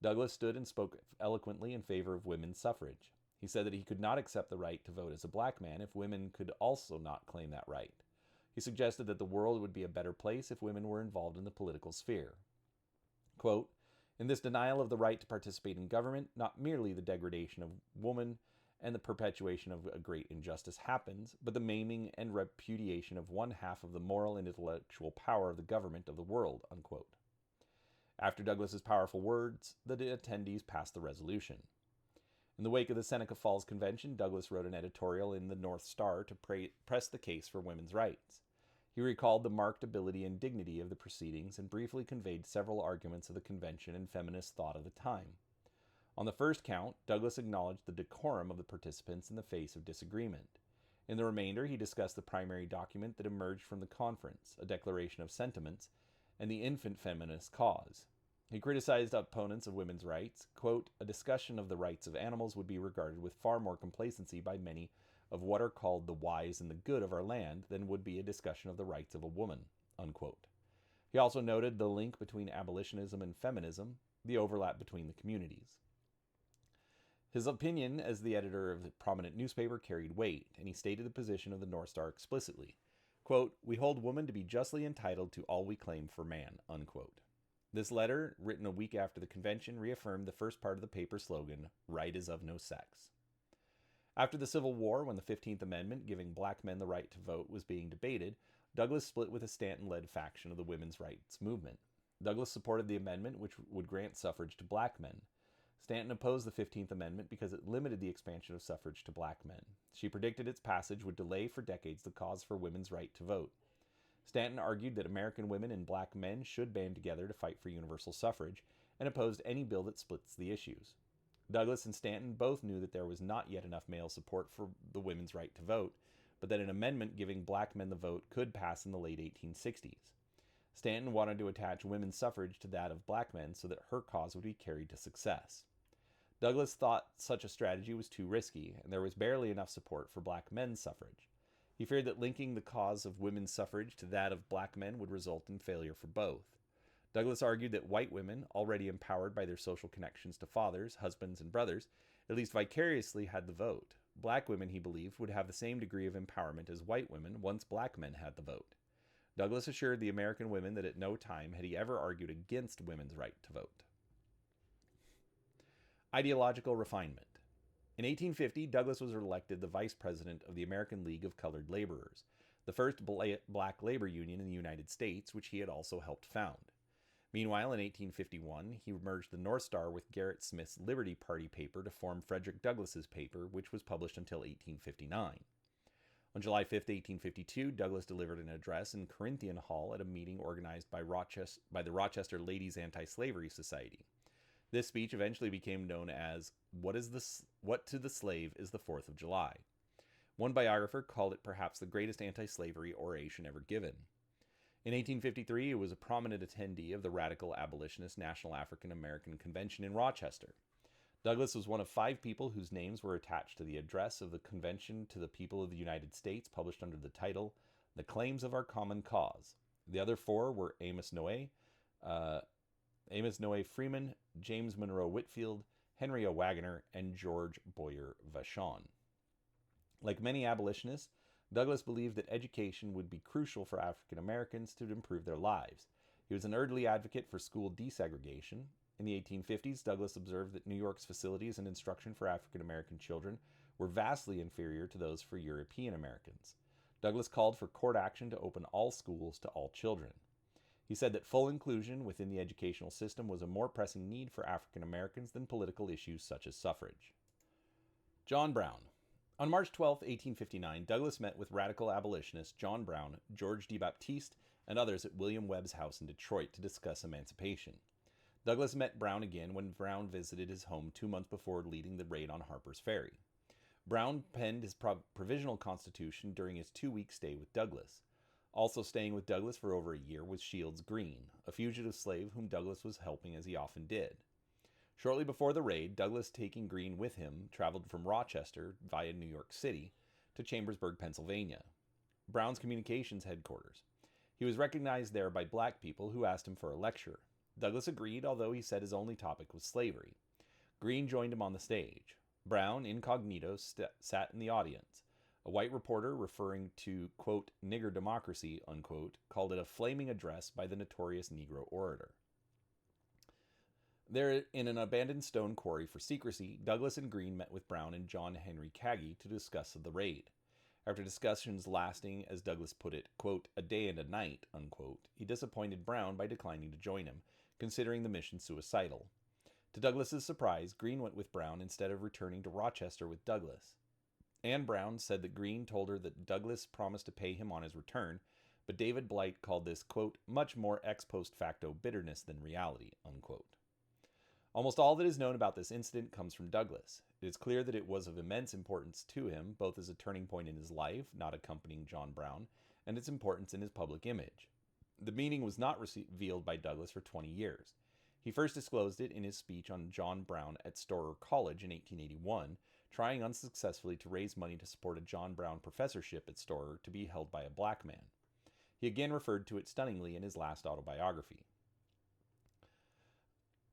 Douglass stood and spoke eloquently in favor of women's suffrage. He said that he could not accept the right to vote as a black man if women could also not claim that right. He suggested that the world would be a better place if women were involved in the political sphere. Quote, "In this denial of the right to participate in government, not merely the degradation of woman and the perpetuation of a great injustice happens, but the maiming and repudiation of one half of the moral and intellectual power of the government of the world." Unquote. After Douglass's powerful words, the attendees passed the resolution. In the wake of the Seneca Falls Convention, Douglass wrote an editorial in the North Star to press the case for women's rights. He recalled the marked ability and dignity of the proceedings and briefly conveyed several arguments of the convention and feminist thought of the time. On the first count, Douglass acknowledged the decorum of the participants in the face of disagreement. In the remainder, he discussed the primary document that emerged from the conference, a declaration of sentiments, and the infant feminist cause. He criticized opponents of women's rights. Quote, "A discussion of the rights of animals would be regarded with far more complacency by many of what are called the wise and the good of our land than would be a discussion of the rights of a woman." Unquote. He also noted the link between abolitionism and feminism, the overlap between the communities. His opinion as the editor of the prominent newspaper carried weight, and he stated the position of the North Star explicitly. Quote, "We hold woman to be justly entitled to all we claim for man." Unquote. This letter, written a week after the convention, reaffirmed the first part of the paper's slogan, "Right is of no sex." After the Civil War, when the 15th Amendment, giving black men the right to vote, was being debated, Douglass split with a Stanton-led faction of the women's rights movement. Douglass supported the amendment which would grant suffrage to black men. Stanton opposed the 15th Amendment because it limited the expansion of suffrage to black men. She predicted its passage would delay for decades the cause for women's right to vote. Stanton argued that American women and black men should band together to fight for universal suffrage, and opposed any bill that splits the issues. Douglass and Stanton both knew that there was not yet enough male support for the women's right to vote, but that an amendment giving black men the vote could pass in the late 1860s. Stanton wanted to attach women's suffrage to that of black men so that her cause would be carried to success. Douglass thought such a strategy was too risky, and there was barely enough support for black men's suffrage. He feared that linking the cause of women's suffrage to that of black men would result in failure for both. Douglass argued that white women, already empowered by their social connections to fathers, husbands, and brothers, at least vicariously had the vote. Black women, he believed, would have the same degree of empowerment as white women once black men had the vote. Douglass assured the American women that at no time had he ever argued against women's right to vote. Ideological refinement. In 1850, Douglass was elected the vice president of the American League of Colored Laborers, the first black labor union in the United States, which he had also helped found. Meanwhile, in 1851, he merged the North Star with Gerrit Smith's Liberty Party paper to form Frederick Douglass's paper, which was published until 1859. On July 5, 1852, Douglass delivered an address in Corinthian Hall at a meeting organized by the Rochester Ladies Anti-Slavery Society. This speech eventually became known as What to the Slave is the 4th of July. One biographer called it perhaps the greatest anti-slavery oration ever given. In 1853, he was a prominent attendee of the Radical Abolitionist National African American Convention in Rochester. Douglass was one of 5 people whose names were attached to the address of the convention to the people of the United States, published under the title, The Claims of Our Common Cause. The other 4 were Amos Noé Freeman, James Monroe Whitfield, Henry O. Waggoner, and George Boyer Vachon. Like many abolitionists, Douglass believed that education would be crucial for African Americans to improve their lives. He was an early advocate for school desegregation. In the 1850s, Douglass observed that New York's facilities and instruction for African American children were vastly inferior to those for European Americans. Douglass called for court action to open all schools to all children. He said that full inclusion within the educational system was a more pressing need for African Americans than political issues such as suffrage. John Brown. On March 12, 1859, Douglass met with radical abolitionists John Brown, George D. Baptiste, and others at William Webb's house in Detroit to discuss emancipation. Douglass met Brown again when Brown visited his home 2 months before leading the raid on Harper's Ferry. Brown penned his provisional constitution during his 2-week stay with Douglass. Also staying with Douglass for over a year was Shields Green, a fugitive slave whom Douglass was helping as he often did. Shortly before the raid, Douglass, taking Green with him, traveled from Rochester via New York City to Chambersburg, Pennsylvania, Brown's communications headquarters. He was recognized there by black people who asked him for a lecture. Douglass agreed, although he said his only topic was slavery. Green joined him on the stage. Brown, incognito, sat in the audience. A white reporter, referring to, quote, nigger democracy, unquote, called it a flaming address by the notorious Negro orator. There, in an abandoned stone quarry for secrecy, Douglass and Green met with Brown and John Henry Kagi to discuss the raid. After discussions lasting, as Douglass put it, quote, a day and a night, unquote, he disappointed Brown by declining to join him, considering the mission suicidal. To Douglass's surprise, Green went with Brown instead of returning to Rochester with Douglass. Anne Brown said that Green told her that Douglass promised to pay him on his return, but David Blight called this, quote, much more ex post facto bitterness than reality, unquote. Almost all that is known about this incident comes from Douglass. It is clear that it was of immense importance to him, both as a turning point in his life, not accompanying John Brown, and its importance in his public image. The meaning was not revealed by Douglass for 20 years. He first disclosed it in his speech on John Brown at Storer College in 1881, trying unsuccessfully to raise money to support a John Brown professorship at Storer to be held by a black man. He again referred to it stunningly in his last autobiography.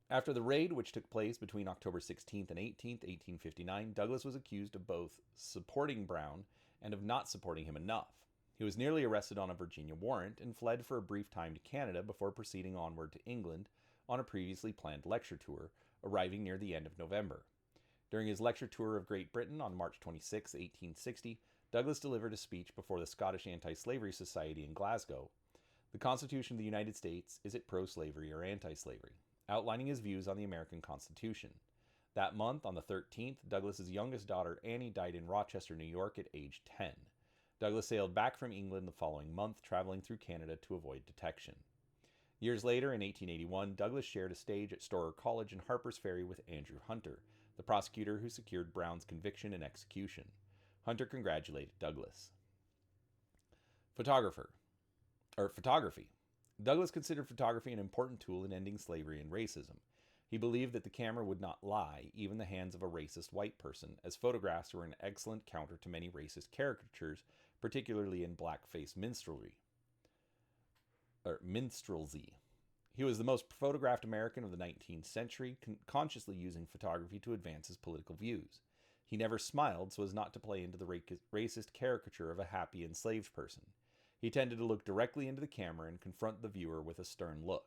After the raid, which took place between October 16th and 18th, 1859, Douglass was accused of both supporting Brown and of not supporting him enough. He was nearly arrested on a Virginia warrant and fled for a brief time to Canada before proceeding onward to England on a previously planned lecture tour, arriving near the end of November. During his lecture tour of Great Britain on March 26, 1860, Douglass delivered a speech before the Scottish Anti-Slavery Society in Glasgow. The Constitution of the United States, is it pro-slavery or anti-slavery? Outlining his views on the American Constitution. That month, on the 13th, Douglass's youngest daughter, Annie, died in Rochester, New York at age 10. Douglass sailed back from England the following month, traveling through Canada to avoid detection. Years later, in 1881, Douglass shared a stage at Storer College in Harper's Ferry with Andrew Hunter, the prosecutor who secured Brown's conviction and execution. Hunter congratulated Douglass. Photography. Douglass considered photography an important tool in ending slavery and racism. He believed that the camera would not lie, even in the hands of a racist white person, as photographs were an excellent counter to many racist caricatures, particularly in blackface minstrelsy. He was the most photographed American of the 19th century, consciously using photography to advance his political views. He never smiled so as not to play into the racist caricature of a happy enslaved person. He tended to look directly into the camera and confront the viewer with a stern look.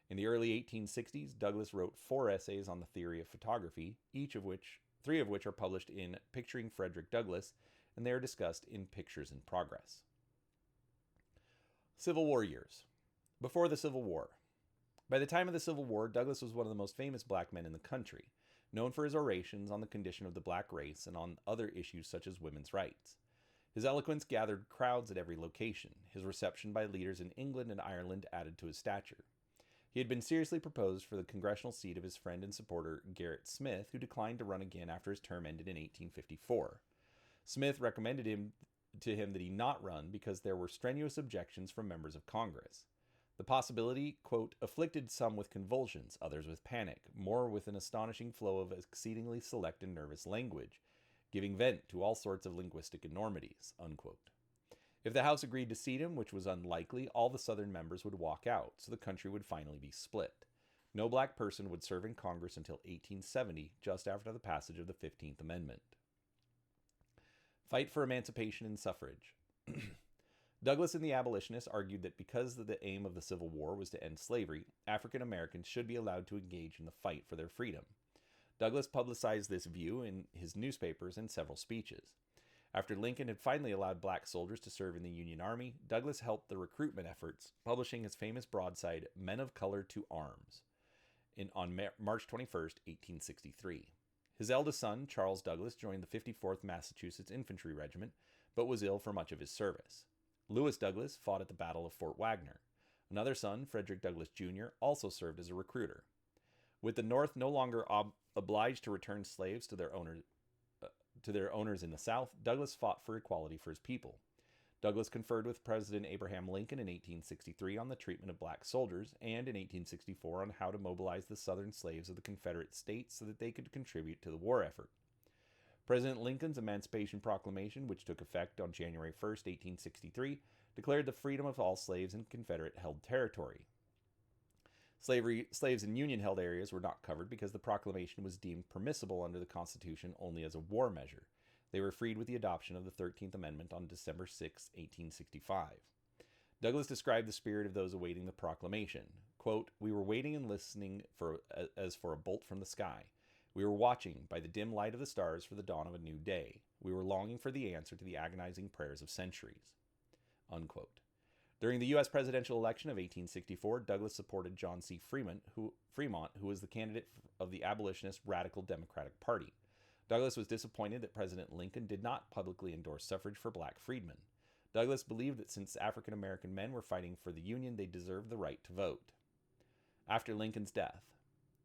In the early 1860s, Douglass wrote 4 essays on the theory of photography, 3 of which are published in Picturing Frederick Douglass, and they are discussed in Pictures in Progress. Civil War years. Before the Civil War. By the time of the Civil War, Douglass was one of the most famous black men in the country, known for his orations on the condition of the black race and on other issues such as women's rights. His eloquence gathered crowds at every location. His reception by leaders in England and Ireland added to his stature. He had been seriously proposed for the congressional seat of his friend and supporter Gerrit Smith, who declined to run again after his term ended in 1854. Smith recommended to him that he not run because there were strenuous objections from members of Congress. The possibility, quote, afflicted some with convulsions, others with panic, more with an astonishing flow of exceedingly select and nervous language, giving vent to all sorts of linguistic enormities, unquote. If the House agreed to seat him, which was unlikely, all the Southern members would walk out, so the country would finally be split. No black person would serve in Congress until 1870, just after the passage of the 15th Amendment. Fight for emancipation and suffrage. Douglass and the abolitionists argued that because the aim of the Civil War was to end slavery, African Americans should be allowed to engage in the fight for their freedom. Douglass publicized this view in his newspapers and several speeches. After Lincoln had finally allowed black soldiers to serve in the Union Army, Douglass helped the recruitment efforts, publishing his famous broadside, Men of Color to Arms, on March 21, 1863. His eldest son, Charles Douglass, joined the 54th Massachusetts Infantry Regiment, but was ill for much of his service. Lewis Douglass fought at the Battle of Fort Wagner. Another son, Frederick Douglass Jr., also served as a recruiter. With the North no longer obliged to return slaves to their owners in the South, Douglass fought for equality for his people. Douglass conferred with President Abraham Lincoln in 1863 on the treatment of black soldiers, and in 1864 on how to mobilize the Southern slaves of the Confederate States so that they could contribute to the war effort. President Lincoln's Emancipation Proclamation, which took effect on January 1, 1863, declared the freedom of all slaves in Confederate-held territory. Slaves in Union-held areas were not covered because the proclamation was deemed permissible under the Constitution only as a war measure. They were freed with the adoption of the 13th Amendment on December 6, 1865. Douglass described the spirit of those awaiting the proclamation. Quote, "We were waiting and listening as for a bolt from the sky. We were watching by the dim light of the stars for the dawn of a new day. We were longing for the answer to the agonizing prayers of centuries." Unquote. During the U.S. presidential election of 1864, Douglass supported John C. Fremont, who was the candidate of the abolitionist Radical Democratic Party. Douglass was disappointed that President Lincoln did not publicly endorse suffrage for black freedmen. Douglass believed that since African American men were fighting for the Union, they deserved the right to vote. After Lincoln's death,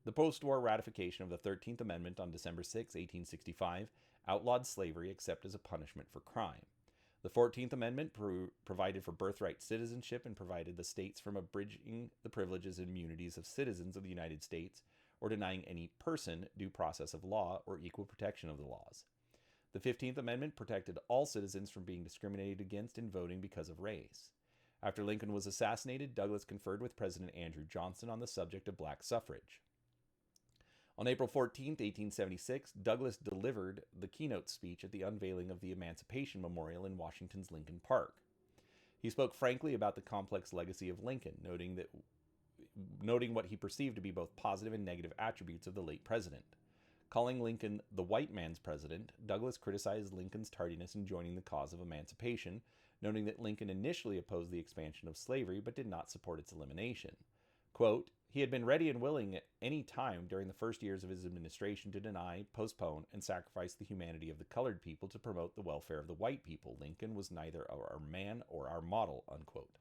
the post-war ratification of the 13th Amendment on December 6, 1865, outlawed slavery except as a punishment for crime. The 14th Amendment provided for birthright citizenship and provided the states from abridging the privileges and immunities of citizens of the United States or denying any person due process of law or equal protection of the laws. The 15th Amendment protected all citizens from being discriminated against in voting because of race. After Lincoln was assassinated, Douglass conferred with President Andrew Johnson on the subject of black suffrage. On April 14, 1876, Douglass delivered the keynote speech at the unveiling of the Emancipation Memorial in Washington's Lincoln Park. He spoke frankly about the complex legacy of Lincoln, noting what he perceived to be both positive and negative attributes of the late president. Calling Lincoln the white man's president, Douglass criticized Lincoln's tardiness in joining the cause of emancipation, noting that Lincoln initially opposed the expansion of slavery but did not support its elimination. Quote, "He had been ready and willing at any time during the first years of his administration to deny, postpone, and sacrifice the humanity of the colored people to promote the welfare of the white people. Lincoln was neither our man or our model," unquote.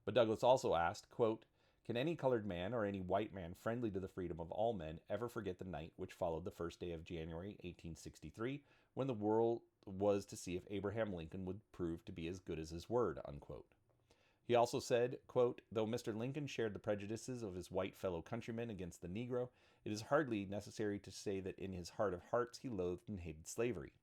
But Douglass also asked, quote, "Can any colored man or any white man friendly to the freedom of all men ever forget the night which followed the first day of January, 1863, when the world was to see if Abraham Lincoln would prove to be as good as his word," unquote. He also said, quote, "Though Mr. Lincoln shared the prejudices of his white fellow countrymen against the Negro, it is hardly necessary to say that in his heart of hearts he loathed and hated slavery,"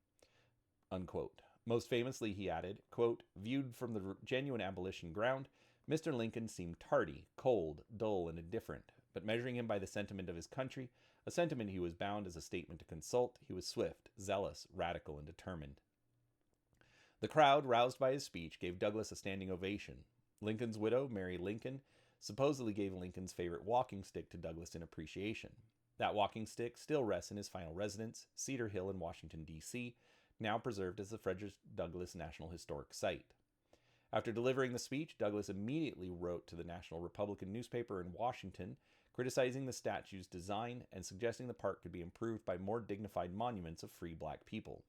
unquote. Most famously, he added, quote, "Viewed from the genuine abolition ground, Mr. Lincoln seemed tardy, cold, dull, and indifferent, but measuring him by the sentiment of his country, a sentiment he was bound as a statement to consult, he was swift, zealous, radical, and determined." The crowd, roused by his speech, gave Douglass a standing ovation. Lincoln's widow, Mary Lincoln, supposedly gave Lincoln's favorite walking stick to Douglass in appreciation. That walking stick still rests in his final residence, Cedar Hill in Washington, D.C., now preserved as the Frederick Douglass National Historic Site. After delivering the speech, Douglass immediately wrote to the National Republican newspaper in Washington, criticizing the statue's design and suggesting the park could be improved by more dignified monuments of free black people.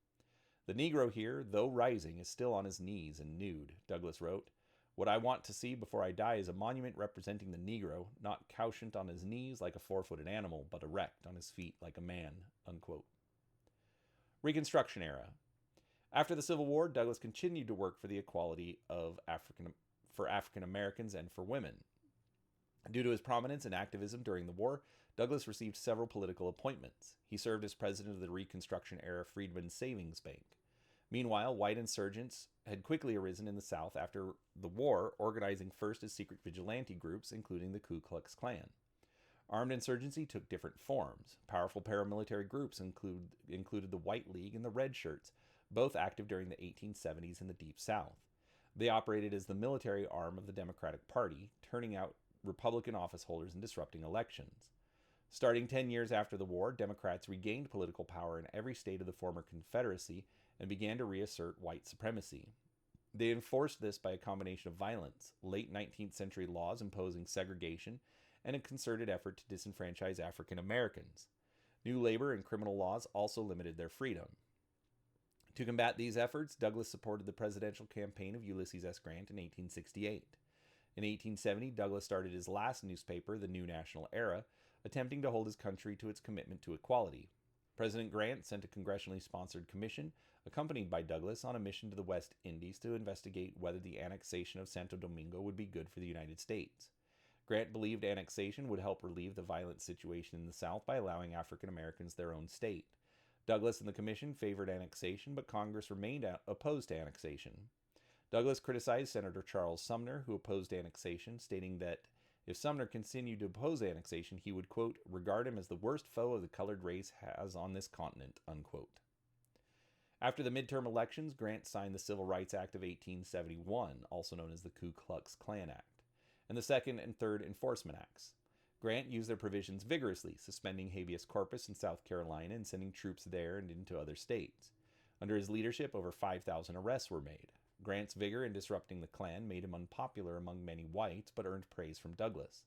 "The Negro here, though rising, is still on his knees and nude," Douglass wrote. "What I want to see before I die is a monument representing the Negro, not couchant on his knees like a four-footed animal, but erect on his feet like a man." Unquote. Reconstruction era. After the Civil War, Douglass continued to work for the equality of African Americans and for women. Due to his prominence and activism during the war, Douglass received several political appointments. He served as president of the Reconstruction-era Freedmen's Savings Bank. Meanwhile, white insurgents had quickly arisen in the South after the war, organizing first as secret vigilante groups, including the Ku Klux Klan. Armed insurgency took different forms. Powerful paramilitary groups included the White League and the Red Shirts, both active during the 1870s in the Deep South. They operated as the military arm of the Democratic Party, turning out Republican office holders and disrupting elections. Starting 10 years after the war, Democrats regained political power in every state of the former Confederacy and began to reassert white supremacy. They enforced this by a combination of violence, late 19th century laws imposing segregation, and a concerted effort to disenfranchise African Americans. New labor and criminal laws also limited their freedom. To combat these efforts, Douglass supported the presidential campaign of Ulysses S. Grant in 1868. In 1870, Douglass started his last newspaper, the New National Era, attempting to hold his country to its commitment to equality. President Grant sent a congressionally sponsored commission, accompanied by Douglass, on a mission to the West Indies to investigate whether the annexation of Santo Domingo would be good for the United States. Grant believed annexation would help relieve the violent situation in the South by allowing African Americans their own state. Douglass and the commission favored annexation, but Congress remained opposed to annexation. Douglass criticized Senator Charles Sumner, who opposed annexation, stating that if Sumner continued to oppose annexation, he would, quote, regard him as the worst foe of the colored race has on this continent, unquote. After the midterm elections, Grant signed the Civil Rights Act of 1871, also known as the Ku Klux Klan Act, and the Second and Third Enforcement Acts. Grant used their provisions vigorously, suspending habeas corpus in South Carolina and sending troops there and into other states. Under his leadership, over 5,000 arrests were made. Grant's vigor in disrupting the Klan made him unpopular among many whites, but earned praise from Douglass.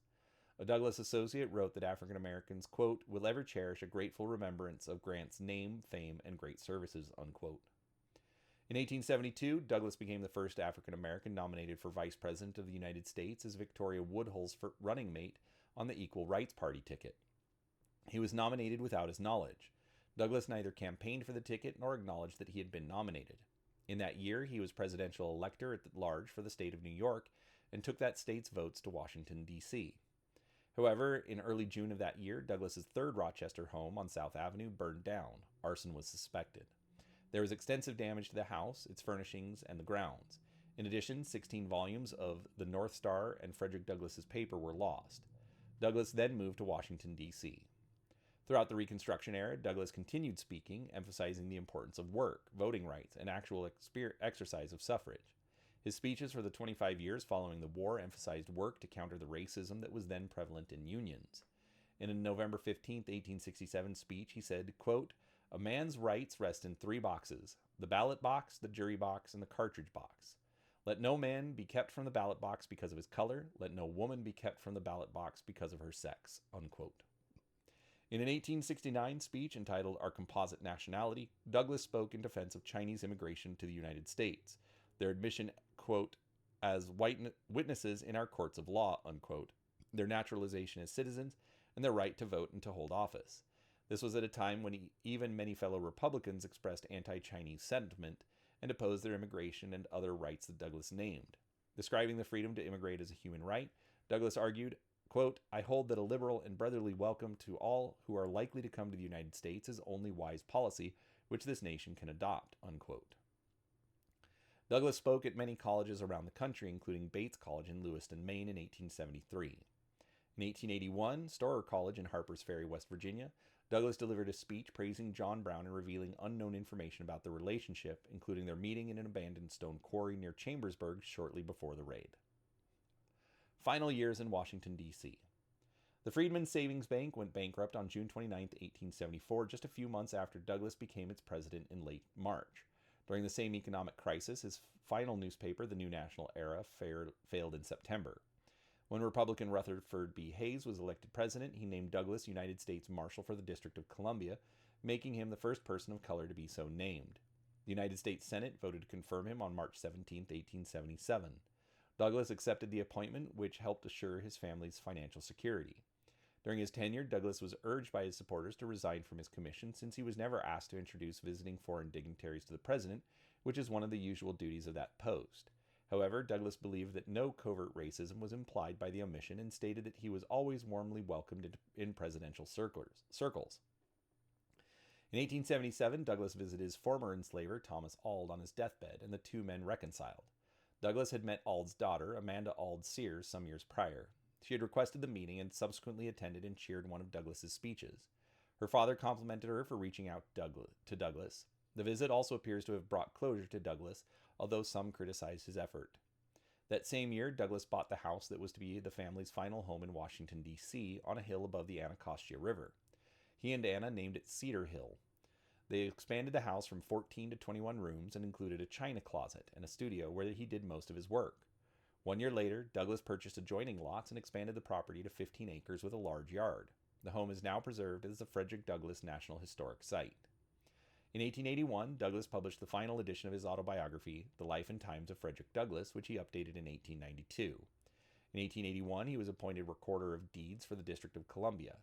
A Douglass associate wrote that African Americans, quote, will ever cherish a grateful remembrance of Grant's name, fame, and great services, unquote. In 1872, Douglass became the first African American nominated for Vice President of the United States as Victoria Woodhull's running mate on the Equal Rights Party ticket. He was nominated without his knowledge. Douglass neither campaigned for the ticket nor acknowledged that he had been nominated. In that year, he was presidential elector at large for the state of New York and took that state's votes to Washington, D.C. However, in early June of that year, Douglass's third Rochester home on South Avenue burned down. Arson was suspected. There was extensive damage to the house, its furnishings, and the grounds. In addition, 16 volumes of the North Star and Frederick Douglass's paper were lost. Douglass then moved to Washington, D.C. Throughout the Reconstruction era, Douglass continued speaking, emphasizing the importance of work, voting rights, and actual exercise of suffrage. His speeches for the 25 years following the war emphasized work to counter the racism that was then prevalent in unions. In a November 15, 1867 speech, he said, quote, a man's rights rest in 3 boxes, the ballot box, the jury box, and the cartridge box. Let no man be kept from the ballot box because of his color. Let no woman be kept from the ballot box because of her sex, unquote. In an 1869 speech entitled Our Composite Nationality, Douglass spoke in defense of Chinese immigration to the United States, their admission, quote, as white witnesses in our courts of law, unquote, their naturalization as citizens, and their right to vote and to hold office. This was at a time when even many fellow Republicans expressed anti-Chinese sentiment and opposed their immigration and other rights that Douglass named. Describing the freedom to immigrate as a human right, Douglass argued, quote, I hold that a liberal and brotherly welcome to all who are likely to come to the United States is only wise policy, which this nation can adopt, unquote. Douglass spoke at many colleges around the country, including Bates College in Lewiston, Maine in 1873. In 1881, Storer College in Harpers Ferry, West Virginia, Douglass delivered a speech praising John Brown and revealing unknown information about their relationship, including their meeting in an abandoned stone quarry near Chambersburg shortly before the raid. Final years in Washington, D.C. The Freedmen's Savings Bank went bankrupt on June 29, 1874, just a few months after Douglass became its president in late March. During the same economic crisis, his final newspaper, the New National Era, failed in September. When Republican Rutherford B. Hayes was elected president, he named Douglass United States Marshal for the District of Columbia, making him the first person of color to be so named. The United States Senate voted to confirm him on March 17, 1877. Douglass accepted the appointment, which helped assure his family's financial security. During his tenure, Douglass was urged by his supporters to resign from his commission since he was never asked to introduce visiting foreign dignitaries to the president, which is one of the usual duties of that post. However, Douglass believed that no covert racism was implied by the omission and stated that he was always warmly welcomed in presidential circles. In 1877, Douglass visited his former enslaver, Thomas Auld, on his deathbed, and the two men reconciled. Douglass had met Auld's daughter, Amanda Auld Sears, some years prior. She had requested the meeting and subsequently attended and cheered one of Douglass's speeches. Her father complimented her for reaching out to Douglass. The visit also appears to have brought closure to Douglass, although some criticized his effort. That same year, Douglass bought the house that was to be the family's final home in Washington, D.C., on a hill above the Anacostia River. He and Anna named it Cedar Hill. They expanded the house from 14 to 21 rooms and included a china closet and a studio where he did most of his work. 1 year later, Douglass purchased adjoining lots and expanded the property to 15 acres with a large yard. The home is now preserved as the Frederick Douglass National Historic Site. In 1881, Douglass published the final edition of his autobiography, The Life and Times of Frederick Douglass, which he updated in 1892. In 1881, he was appointed Recorder of Deeds for the District of Columbia.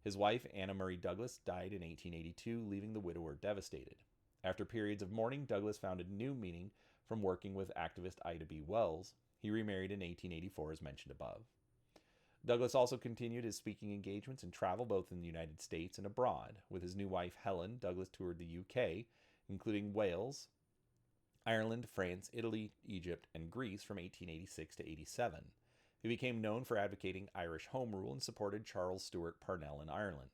His wife, Anna Murray Douglass, died in 1882, leaving the widower devastated. After periods of mourning, Douglass found a new meaning from working with activist Ida B. Wells. He remarried in 1884, as mentioned above. Douglass also continued his speaking engagements and travel both in the United States and abroad. With his new wife, Helen, Douglass toured the UK, including Wales, Ireland, France, Italy, Egypt, and Greece from 1886 to 87. He became known for advocating Irish Home Rule and supported Charles Stewart Parnell in Ireland.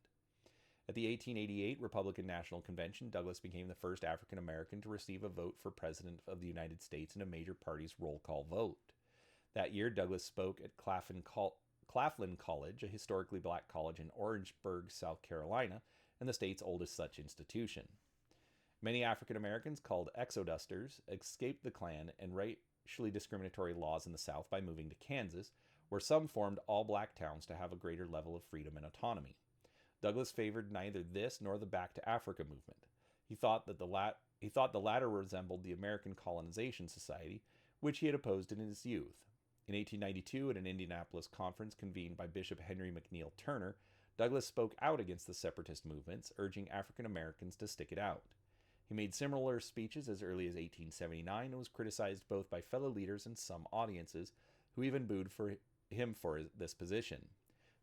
At the 1888 Republican National Convention, Douglass became the first African American to receive a vote for President of the United States in a major party's roll call vote. That year, Douglass spoke at Claflin College, a historically black college in Orangeburg, South Carolina, and the state's oldest such institution. Many African Americans, called exodusters, escaped the Klan and racially discriminatory laws in the South by moving to Kansas, where some formed all-black towns to have a greater level of freedom and autonomy. Douglass favored neither this nor the Back to Africa movement. He thought the latter resembled the American Colonization Society, which he had opposed in his youth. In 1892, at an Indianapolis conference convened by Bishop Henry McNeil Turner, Douglass spoke out against the separatist movements, urging African Americans to stick it out. He made similar speeches as early as 1879 and was criticized both by fellow leaders and some audiences, who even booed him for this position.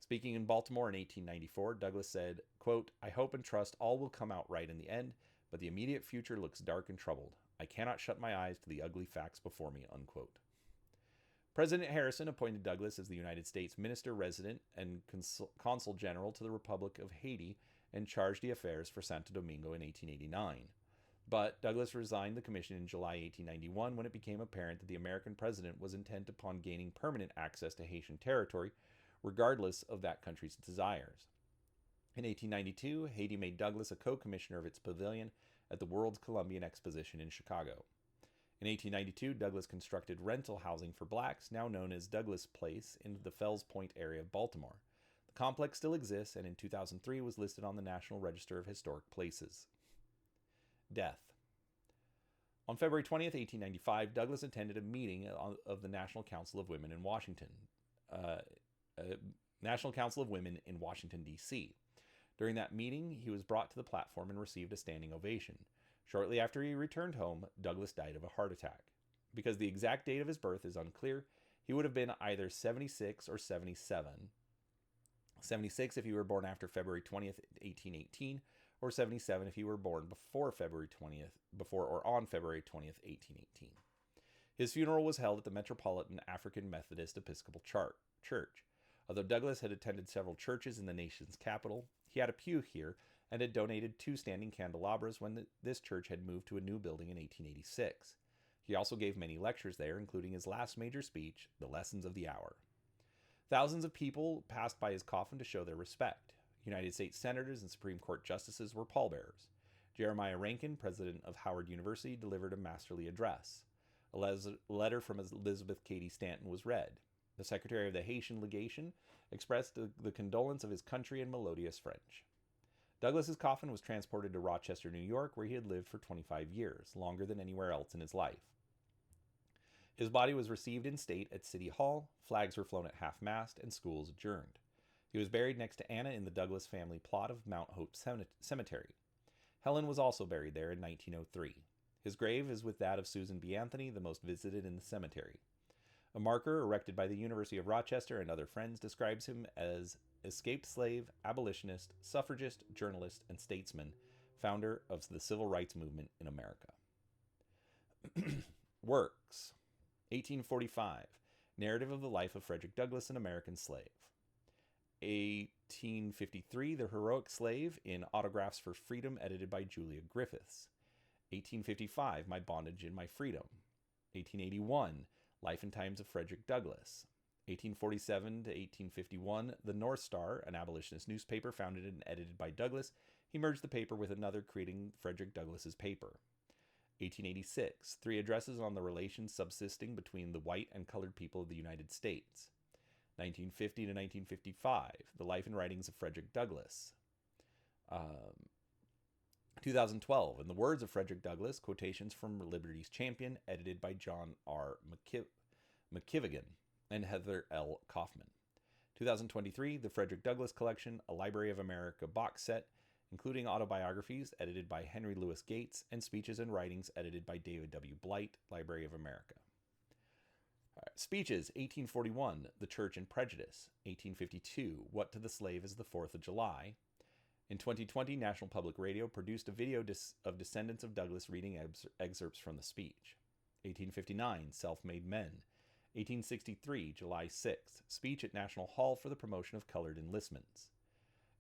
Speaking in Baltimore in 1894, Douglass said, quote, "I hope and trust all will come out right in the end, but the immediate future looks dark and troubled. I cannot shut my eyes to the ugly facts before me," unquote. President Harrison appointed Douglass as the United States Minister Resident and Consul General to the Republic of Haiti and chargé d'affaires for Santo Domingo in 1889. But Douglass resigned the commission in July 1891 when it became apparent that the American president was intent upon gaining permanent access to Haitian territory, regardless of that country's desires. In 1892, Haiti made Douglass a co-commissioner of its pavilion at the World's Columbian Exposition in Chicago. In 1892, Douglass constructed rental housing for blacks, now known as Douglass Place, in the Fells Point area of Baltimore. The complex still exists and in 2003 was listed on the National Register of Historic Places. Death. On February 20th, 1895, Douglass attended a meeting of the National Council of Women in Washington, D.C. During that meeting, he was brought to the platform and received a standing ovation. Shortly after he returned home, Douglass died of a heart attack. Because the exact date of his birth is unclear, he would have been either 76 or 77. 76 if he were born after February 20th, 1818, or 77 if he were born before or on February 20th, 1818. His funeral was held at the Metropolitan African Methodist Episcopal Church. Although Douglass had attended several churches in the nation's capital, he had a pew here and had donated 2 standing candelabras when this church had moved to a new building in 1886. He also gave many lectures there, including his last major speech, The Lessons of the Hour. Thousands of people passed by his coffin to show their respect. United States senators and Supreme Court justices were pallbearers. Jeremiah Rankin, president of Howard University, delivered a masterly address. A letter from Elizabeth Cady Stanton was read. The secretary of the Haitian legation expressed the condolence of his country in melodious French. Douglas's coffin was transported to Rochester, New York, where he had lived for 25 years, longer than anywhere else in his life. His body was received in state at City Hall, flags were flown at half-mast, and schools adjourned. He was buried next to Anna in the Douglas family plot of Mount Hope Cemetery. Helen was also buried there in 1903. His grave is with that of Susan B. Anthony, the most visited in the cemetery. A marker erected by the University of Rochester and other friends describes him as escaped slave, abolitionist, suffragist, journalist, and statesman, founder of the civil rights movement in America. Works. 1845. Narrative of the life of Frederick Douglass, an American slave. 1853. The Heroic Slave in Autographs for Freedom, edited by Julia Griffiths. 1855. My Bondage and My Freedom. 1881. Life and Times of Frederick Douglass. 1847 to 1851, The North Star, an abolitionist newspaper founded and edited by Douglass. He merged the paper with another, creating Frederick Douglass's paper. 1886, 3 addresses on the relations subsisting between the white and colored people of the United States. 1950 to 1955, The Life and Writings of Frederick Douglass. 2012, In the Words of Frederick Douglass, Quotations from Liberty's Champion, edited by John R. McKivigan and Heather L. Kaufman. 2023, The Frederick Douglass Collection, a Library of America box set, including autobiographies, edited by Henry Louis Gates, and speeches and writings, edited by David W. Blight, Library of America. Speeches, 1841, The Church and Prejudice. 1852, What to the Slave is the 4th of July. In 2020, National Public Radio produced a video of descendants of Douglass reading excerpts from the speech. 1859, Self-Made Men. 1863, July 6th, Speech at National Hall for the Promotion of Colored Enlistments.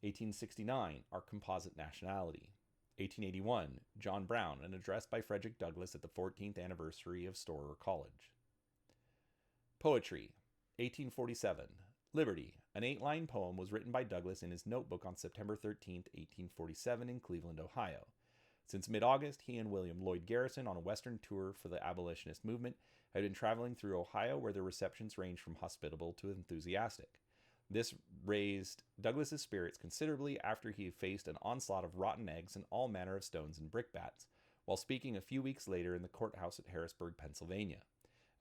1869, Our Composite Nationality. 1881, John Brown, an address by Frederick Douglass at the 14th anniversary of Storer College. Poetry. 1847, Liberty, an 8-line poem, was written by Douglass in his notebook on September 13, 1847 in Cleveland, Ohio. Since mid-August, he and William Lloyd Garrison, on a Western tour for the abolitionist movement, had been traveling through Ohio, where their receptions ranged from hospitable to enthusiastic. This raised Douglass's spirits considerably after he faced an onslaught of rotten eggs and all manner of stones and brickbats, while speaking a few weeks later in the courthouse at Harrisburg, Pennsylvania.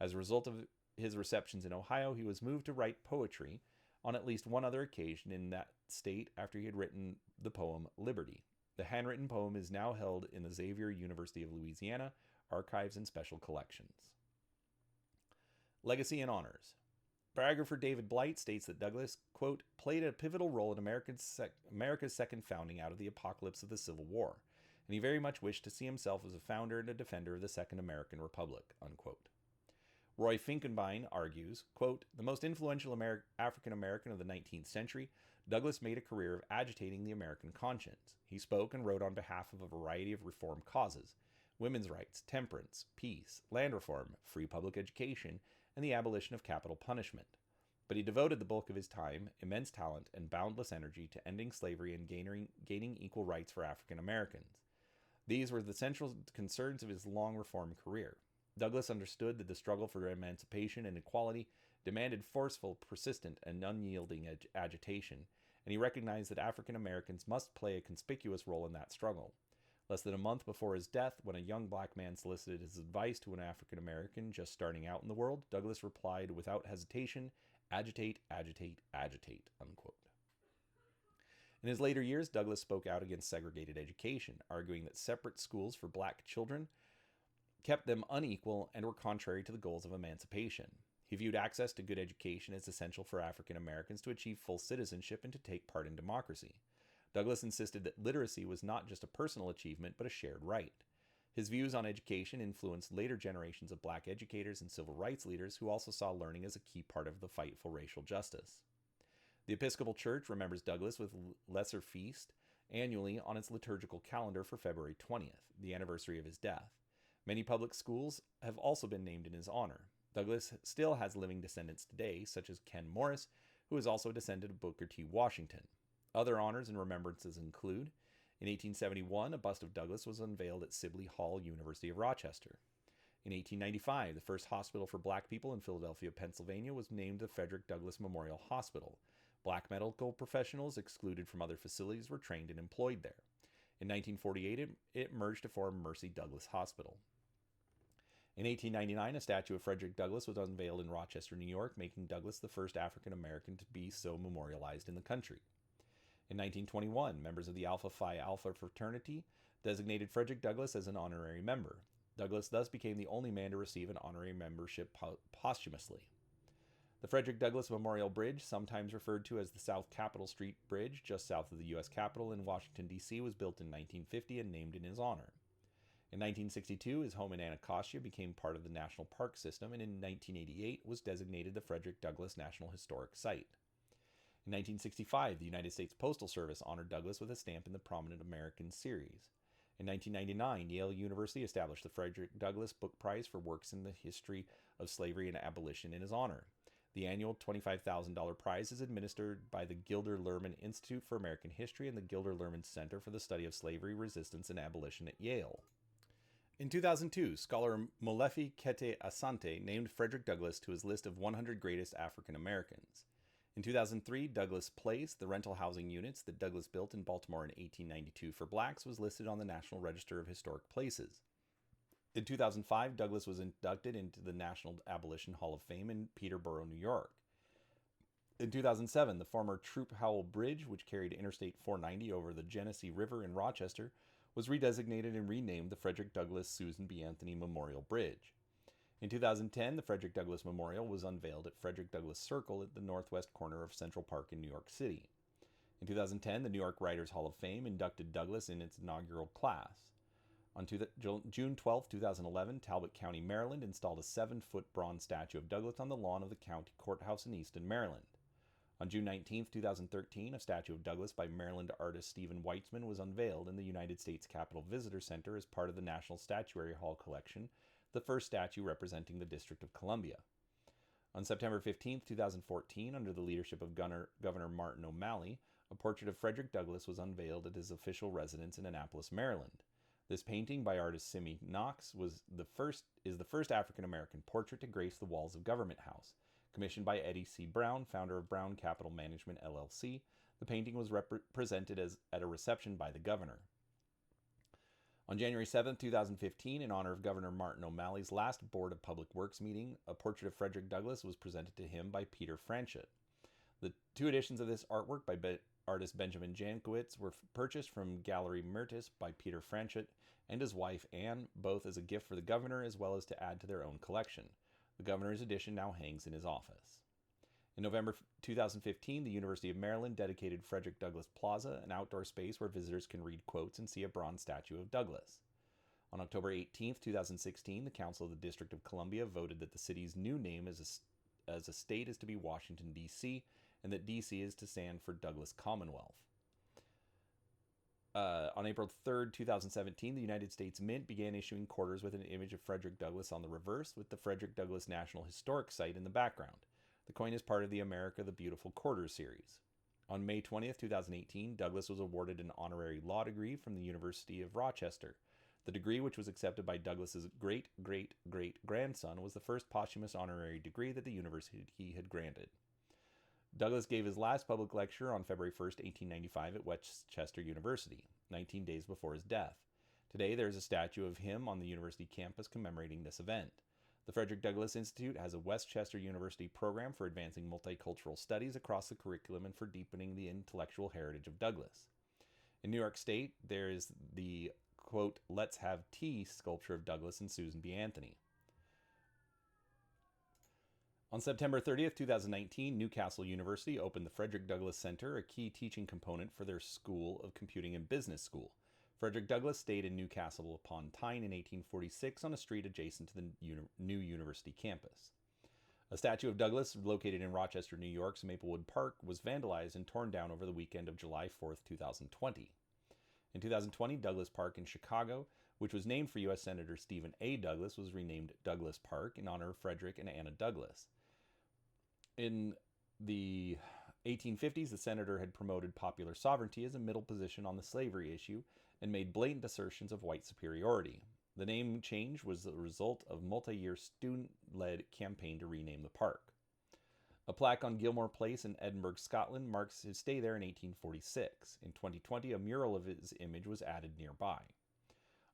As a result of his receptions in Ohio, he was moved to write poetry on at least one other occasion in that state after he had written the poem Liberty. The handwritten poem is now held in the Xavier University of Louisiana archives and special collections. Legacy and honors. Biographer David Blight states that Douglass, quote, played a pivotal role in America's second founding out of the apocalypse of the Civil War, and he very much wished to see himself as a founder and a defender of the Second American Republic, unquote. Roy Finkenbein argues, quote, the most influential African-American of the 19th century, Douglass made a career of agitating the American conscience. He spoke and wrote on behalf of a variety of reform causes: women's rights, temperance, peace, land reform, free public education, and the abolition of capital punishment. But he devoted the bulk of his time, immense talent, and boundless energy to ending slavery and gaining equal rights for African Americans. These were the central concerns of his long reform career. Douglass understood that the struggle for emancipation and equality demanded forceful, persistent, and unyielding agitation, and he recognized that African Americans must play a conspicuous role in that struggle. Less than a month before his death, when a young black man solicited his advice to an African American just starting out in the world, Douglass replied without hesitation, agitate, agitate, agitate, unquote. In his later years, Douglass spoke out against segregated education, arguing that separate schools for black children kept them unequal and were contrary to the goals of emancipation. He viewed access to good education as essential for African Americans to achieve full citizenship and to take part in democracy. Douglass insisted that literacy was not just a personal achievement, but a shared right. His views on education influenced later generations of black educators and civil rights leaders who also saw learning as a key part of the fight for racial justice. The Episcopal Church remembers Douglass with Lesser Feast annually on its liturgical calendar for February 20th, the anniversary of his death. Many public schools have also been named in his honor. Douglass still has living descendants today, such as Ken Morris, who is also a descendant of Booker T. Washington. Other honors and remembrances include, In 1871, a bust of Douglass was unveiled at Sibley Hall, University of Rochester. In 1895, the first hospital for black people in Philadelphia, Pennsylvania, was named the Frederick Douglass Memorial Hospital. Black medical professionals excluded from other facilities were trained and employed there. In 1948, it merged to form Mercy Douglass Hospital. In 1899, a statue of Frederick Douglass was unveiled in Rochester, New York, making Douglass the first African American to be so memorialized in the country. In 1921, members of the Alpha Phi Alpha fraternity designated Frederick Douglass as an honorary member. Douglass thus became the only man to receive an honorary membership posthumously. The Frederick Douglass Memorial Bridge, sometimes referred to as the South Capitol Street Bridge, just south of the U.S. Capitol in Washington, D.C., was built in 1950 and named in his honor. In 1962, his home in Anacostia became part of the National Park System, and in 1988 was designated the Frederick Douglass National Historic Site. In 1965, the United States Postal Service honored Douglass with a stamp in the Prominent American series. In 1999, Yale University established the Frederick Douglass Book Prize for works in the history of slavery and abolition in his honor. The annual $25,000 prize is administered by the Gilder Lehrman Institute for American History and the Gilder Lehrman Center for the Study of Slavery, Resistance, and Abolition at Yale. In 2002, scholar Molefi Kete Asante named Frederick Douglass to his list of 100 greatest African Americans. In 2003, Douglass Place, the rental housing units that Douglass built in Baltimore in 1892 for blacks, was listed on the National Register of Historic Places. In 2005, Douglass was inducted into the National Abolition Hall of Fame in Peterborough, New York. In 2007, the former Troop Howell Bridge, which carried Interstate 490 over the Genesee River in Rochester, was redesignated and renamed the Frederick Douglass Susan B. Anthony Memorial Bridge. In 2010, the Frederick Douglass Memorial was unveiled at Frederick Douglass Circle at the northwest corner of Central Park in New York City. In 2010, the New York Writers Hall of Fame inducted Douglass in its inaugural class. On June 12, 2011, Talbot County, Maryland installed a 7-foot bronze statue of Douglass on the lawn of the county courthouse in Easton, Maryland. On June 19, 2013, a statue of Douglass by Maryland artist Stephen Weitzman was unveiled in the United States Capitol Visitor Center as part of the National Statuary Hall collection, the first statue representing the District of Columbia. On September 15, 2014, under the leadership of Governor Martin O'Malley, a portrait of Frederick Douglass was unveiled at his official residence in Annapolis, Maryland. This painting by artist Simi Knox is the first African-American portrait to grace the walls of Government House. Commissioned by Eddie C. Brown, founder of Brown Capital Management, LLC, the painting was presented at a reception by the governor. On January 7, 2015, in honor of Governor Martin O'Malley's last Board of Public Works meeting, a portrait of Frederick Douglass was presented to him by Peter Franchot. The 2 editions of this artwork by artist Benjamin Jankowitz were purchased from Gallery Myrtis by Peter Franchot and his wife Anne, both as a gift for the governor as well as to add to their own collection. The governor's edition now hangs in his office. In November 2015, the University of Maryland dedicated Frederick Douglass Plaza, an outdoor space where visitors can read quotes and see a bronze statue of Douglass. On October 18, 2016, the Council of the District of Columbia voted that the city's new name as a state is to be Washington, D.C., and that D.C. is to stand for Douglass Commonwealth. On April 3, 2017, the United States Mint began issuing quarters with an image of Frederick Douglass on the reverse, with the Frederick Douglass National Historic Site in the background. The coin is part of the America the Beautiful Quarters series. On May 20, 2018, Douglass was awarded an honorary law degree from the University of Rochester. The degree, which was accepted by Douglass's great-great-great-grandson, was the first posthumous honorary degree that the university had granted. Douglass gave his last public lecture on February 1, 1895 at Westchester University, 19 days before his death. Today, there is a statue of him on the university campus commemorating this event. The Frederick Douglass Institute has a Westchester University program for advancing multicultural studies across the curriculum and for deepening the intellectual heritage of Douglass. In New York State, there is the, quote, "Let's Have Tea" sculpture of Douglass and Susan B. Anthony. On September 30th, 2019, Newcastle University opened the Frederick Douglass Center, a key teaching component for their School of Computing and Business School. Frederick Douglass stayed in Newcastle upon Tyne in 1846 on a street adjacent to the new university campus. A statue of Douglass, located in Rochester, New York's Maplewood Park, was vandalized and torn down over the weekend of July 4th, 2020. In 2020, Douglass Park in Chicago, which was named for U.S. Senator Stephen A. Douglas, was renamed Douglass Park in honor of Frederick and Anna Douglass. In the 1850s, the senator had promoted popular sovereignty as a middle position on the slavery issue and made blatant assertions of white superiority. The name change was the result of a multi-year student-led campaign to rename the park. A plaque on Gilmore Place in Edinburgh, Scotland marks his stay there in 1846. In 2020, a mural of his image was added nearby.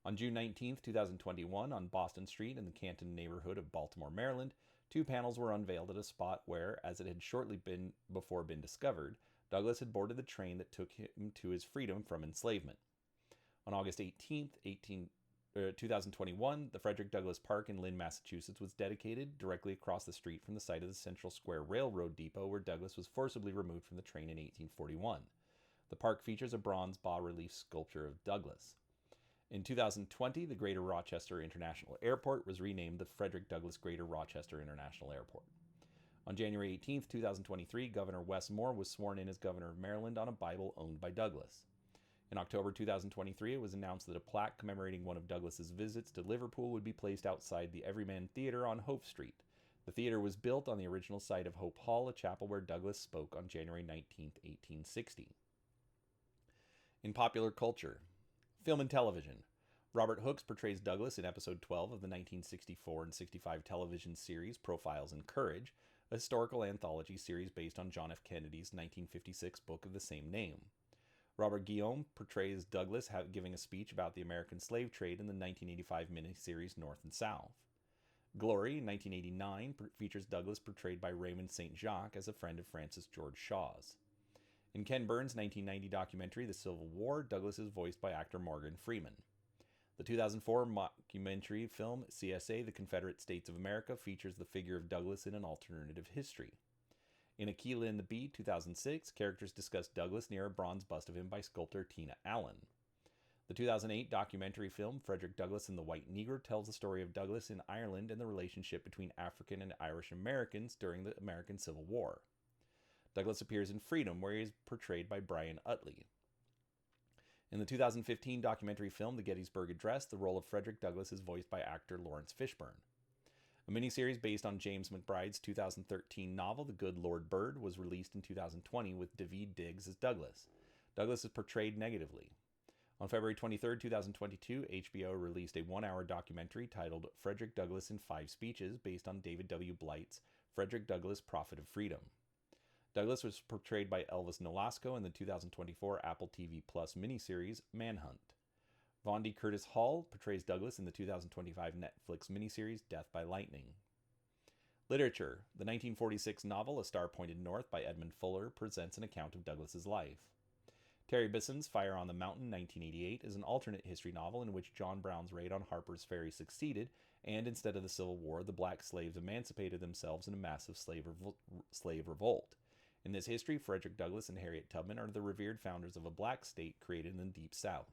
On June 19, 2021, on Boston Street in the Canton neighborhood of Baltimore, Maryland, 2 panels were unveiled at a spot where, as it had shortly before been discovered, Douglass had boarded the train that took him to his freedom from enslavement. On August 18, 2021, the Frederick Douglass Park in Lynn, Massachusetts was dedicated directly across the street from the site of the Central Square Railroad Depot where Douglass was forcibly removed from the train in 1841. The park features a bronze bas-relief sculpture of Douglass. In 2020, the Greater Rochester International Airport was renamed the Frederick Douglass Greater Rochester International Airport. On January 18, 2023, Governor Wes Moore was sworn in as Governor of Maryland on a Bible owned by Douglass. In October 2023, it was announced that a plaque commemorating one of Douglass's visits to Liverpool would be placed outside the Everyman Theater on Hope Street. The theater was built on the original site of Hope Hall, a chapel where Douglass spoke on January 19, 1860. In popular culture, film and television. Robert Hooks portrays Douglass in episode 12 of the 1964 and 65 television series Profiles in Courage, a historical anthology series based on John F. Kennedy's 1956 book of the same name. Robert Guillaume portrays Douglass giving a speech about the American slave trade in the 1985 miniseries North and South. Glory, 1989, features Douglass portrayed by Raymond St. Jacques as a friend of Francis George Shaw's. In Ken Burns' 1990 documentary The Civil War, Douglass is voiced by actor Morgan Freeman. The 2004 mockumentary film CSA, The Confederate States of America, features the figure of Douglass in an alternative history. In Aquila and the Bee, 2006, characters discuss Douglass near a bronze bust of him by sculptor Tina Allen. The 2008 documentary film Frederick Douglass and the White Negro tells the story of Douglass in Ireland and the relationship between African and Irish Americans during the American Civil War. Douglass appears in Freedom, where he is portrayed by Brian Utley. In the 2015 documentary film The Gettysburg Address, the role of Frederick Douglass is voiced by actor Lawrence Fishburne. A miniseries based on James McBride's 2013 novel, The Good Lord Bird, was released in 2020 with Daveed Diggs as Douglass. Douglass is portrayed negatively. On February 23, 2022, HBO released a 1-hour documentary titled Frederick Douglass in 5 Speeches based on David W. Blight's Frederick Douglass, Prophet of Freedom. Douglass was portrayed by Elvis Nolasco in the 2024 Apple TV Plus miniseries Manhunt. Vondi Curtis Hall portrays Douglass in the 2025 Netflix miniseries Death by Lightning. Literature. The 1946 novel A Star Pointed North by Edmund Fuller presents an account of Douglass's life. Terry Bisson's Fire on the Mountain, 1988, is an alternate history novel in which John Brown's raid on Harper's Ferry succeeded, and instead of the Civil War, the black slaves emancipated themselves in a massive slave revolt. In this history, Frederick Douglass and Harriet Tubman are the revered founders of a black state created in the Deep South.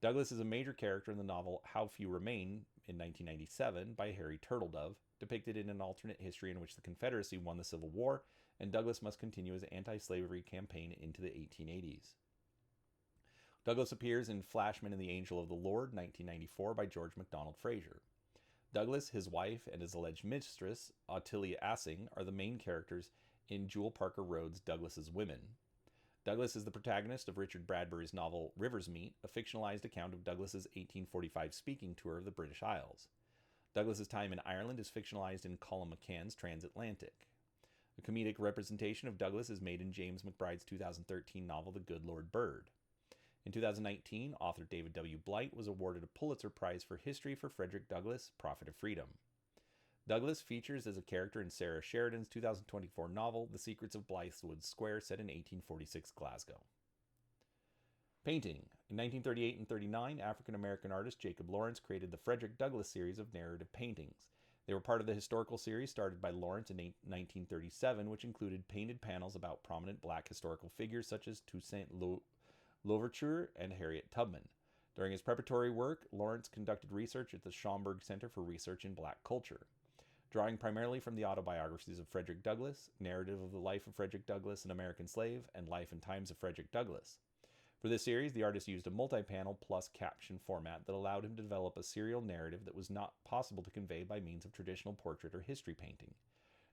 Douglass is a major character in the novel How Few Remain in 1997 by Harry Turtledove, depicted in an alternate history in which the Confederacy won the Civil War and Douglass must continue his anti-slavery campaign into the 1880s. Douglass appears in Flashman and the Angel of the Lord, 1994 by George MacDonald Fraser. Douglass, his wife, and his alleged mistress, Ottilia Assing, are the main characters in Jewel Parker Rhodes' Douglass's Women. Douglass is the protagonist of Richard Bradbury's novel River's Meet, a fictionalized account of Douglass's 1845 speaking tour of the British Isles. Douglass's time in Ireland is fictionalized in Colin McCann's Transatlantic. A comedic representation of Douglass is made in James McBride's 2013 novel The Good Lord Bird. In 2019, author David W. Blight was awarded a Pulitzer Prize for History for Frederick Douglass, Prophet of Freedom. Douglass features as a character in Sarah Sheridan's 2024 novel, The Secrets of Blythewood Square, set in 1846 Glasgow. Painting. In 1938 and 39, African-American artist Jacob Lawrence created the Frederick Douglass series of narrative paintings. They were part of the historical series started by Lawrence in 1937, which included painted panels about prominent black historical figures such as Toussaint Louverture and Harriet Tubman. During his preparatory work, Lawrence conducted research at the Schomburg Center for Research in Black Culture. Drawing primarily from the autobiographies of Frederick Douglass, Narrative of the Life of Frederick Douglass, an American Slave, and Life and Times of Frederick Douglass. For this series, the artist used a multi-panel plus caption format that allowed him to develop a serial narrative that was not possible to convey by means of traditional portrait or history painting.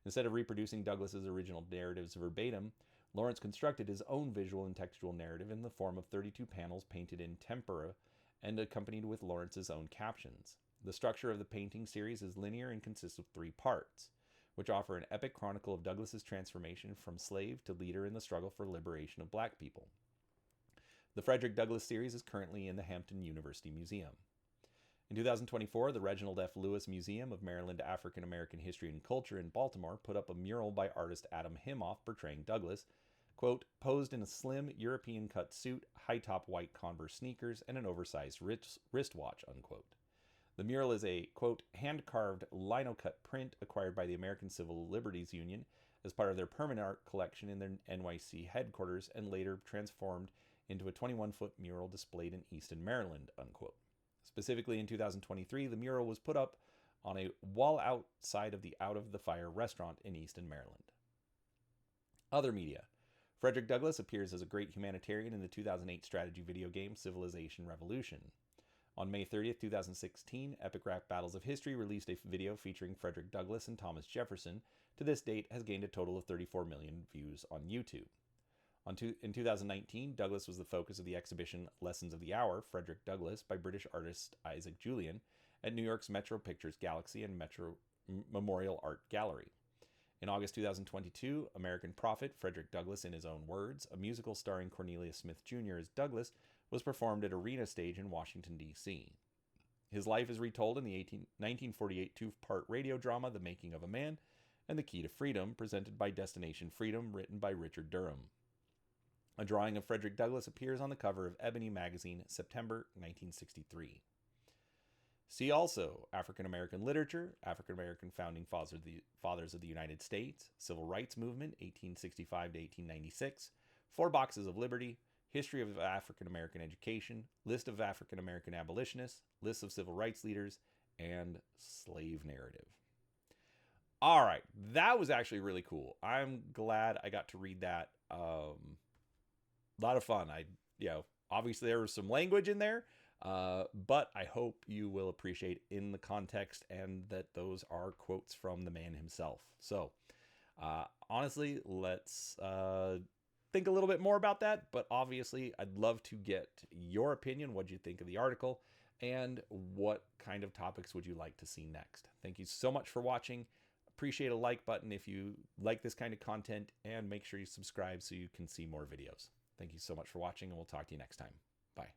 Instead of reproducing Douglass's original narratives verbatim, Lawrence constructed his own visual and textual narrative in the form of 32 panels painted in tempera and accompanied with Lawrence's own captions. The structure of the painting series is linear and consists of 3 parts, which offer an epic chronicle of Douglass's transformation from slave to leader in the struggle for liberation of black people. The Frederick Douglass series is currently in the Hampton University Museum. In 2024, the Reginald F. Lewis Museum of Maryland African American History and Culture in Baltimore put up a mural by artist Adam Himoff portraying Douglass, quote, posed in a slim European-cut suit, high-top white Converse sneakers, and an oversized wristwatch, unquote. The mural is a, quote, hand-carved lino-cut print acquired by the American Civil Liberties Union as part of their permanent art collection in their NYC headquarters and later transformed into a 21-foot mural displayed in Easton, Maryland, unquote. Specifically in 2023, the mural was put up on a wall outside of the Out of the Fire restaurant in Easton, Maryland. Other media. Frederick Douglass appears as a great humanitarian in the 2008 strategy video game Civilization Revolution. On May 30th, 2016, Epic Rap Battles of History released a video featuring Frederick Douglass and Thomas Jefferson. To this date, has gained a total of 34 million views on YouTube. In 2019, Douglass was the focus of the exhibition Lessons of the Hour, Frederick Douglass, by British artist Isaac Julian at New York's Metro Pictures Galaxy and Metro Memorial Art Gallery. In August 2022, American prophet Frederick Douglass in His Own Words, a musical starring Cornelius Smith Jr. as Douglass, was performed at Arena Stage in Washington, D.C. His life is retold in the 1948 two-part radio drama The Making of a Man and The Key to Freedom, presented by Destination Freedom, written by Richard Durham. A drawing of Frederick Douglass appears on the cover of Ebony magazine, September 1963. See also African American literature, African American founding fathers of the United States, Civil Rights Movement, 1865 to 1896, 4 Boxes of Liberty, History of African American Education, List of African American Abolitionists, Lists of Civil Rights Leaders, and Slave Narrative. All right, that was actually really cool. I'm glad I got to read that. A lot of fun. Obviously there was some language in there, but I hope you will appreciate in the context and that those are quotes from the man himself. So, honestly, let's think a little bit more about that. But obviously, I'd love to get your opinion. What do you think of the article? And what kind of topics would you like to see next? Thank you so much for watching. Appreciate a like button if you like this kind of content, and make sure you subscribe so you can see more videos. Thank you so much for watching, and we'll talk to you next time. Bye.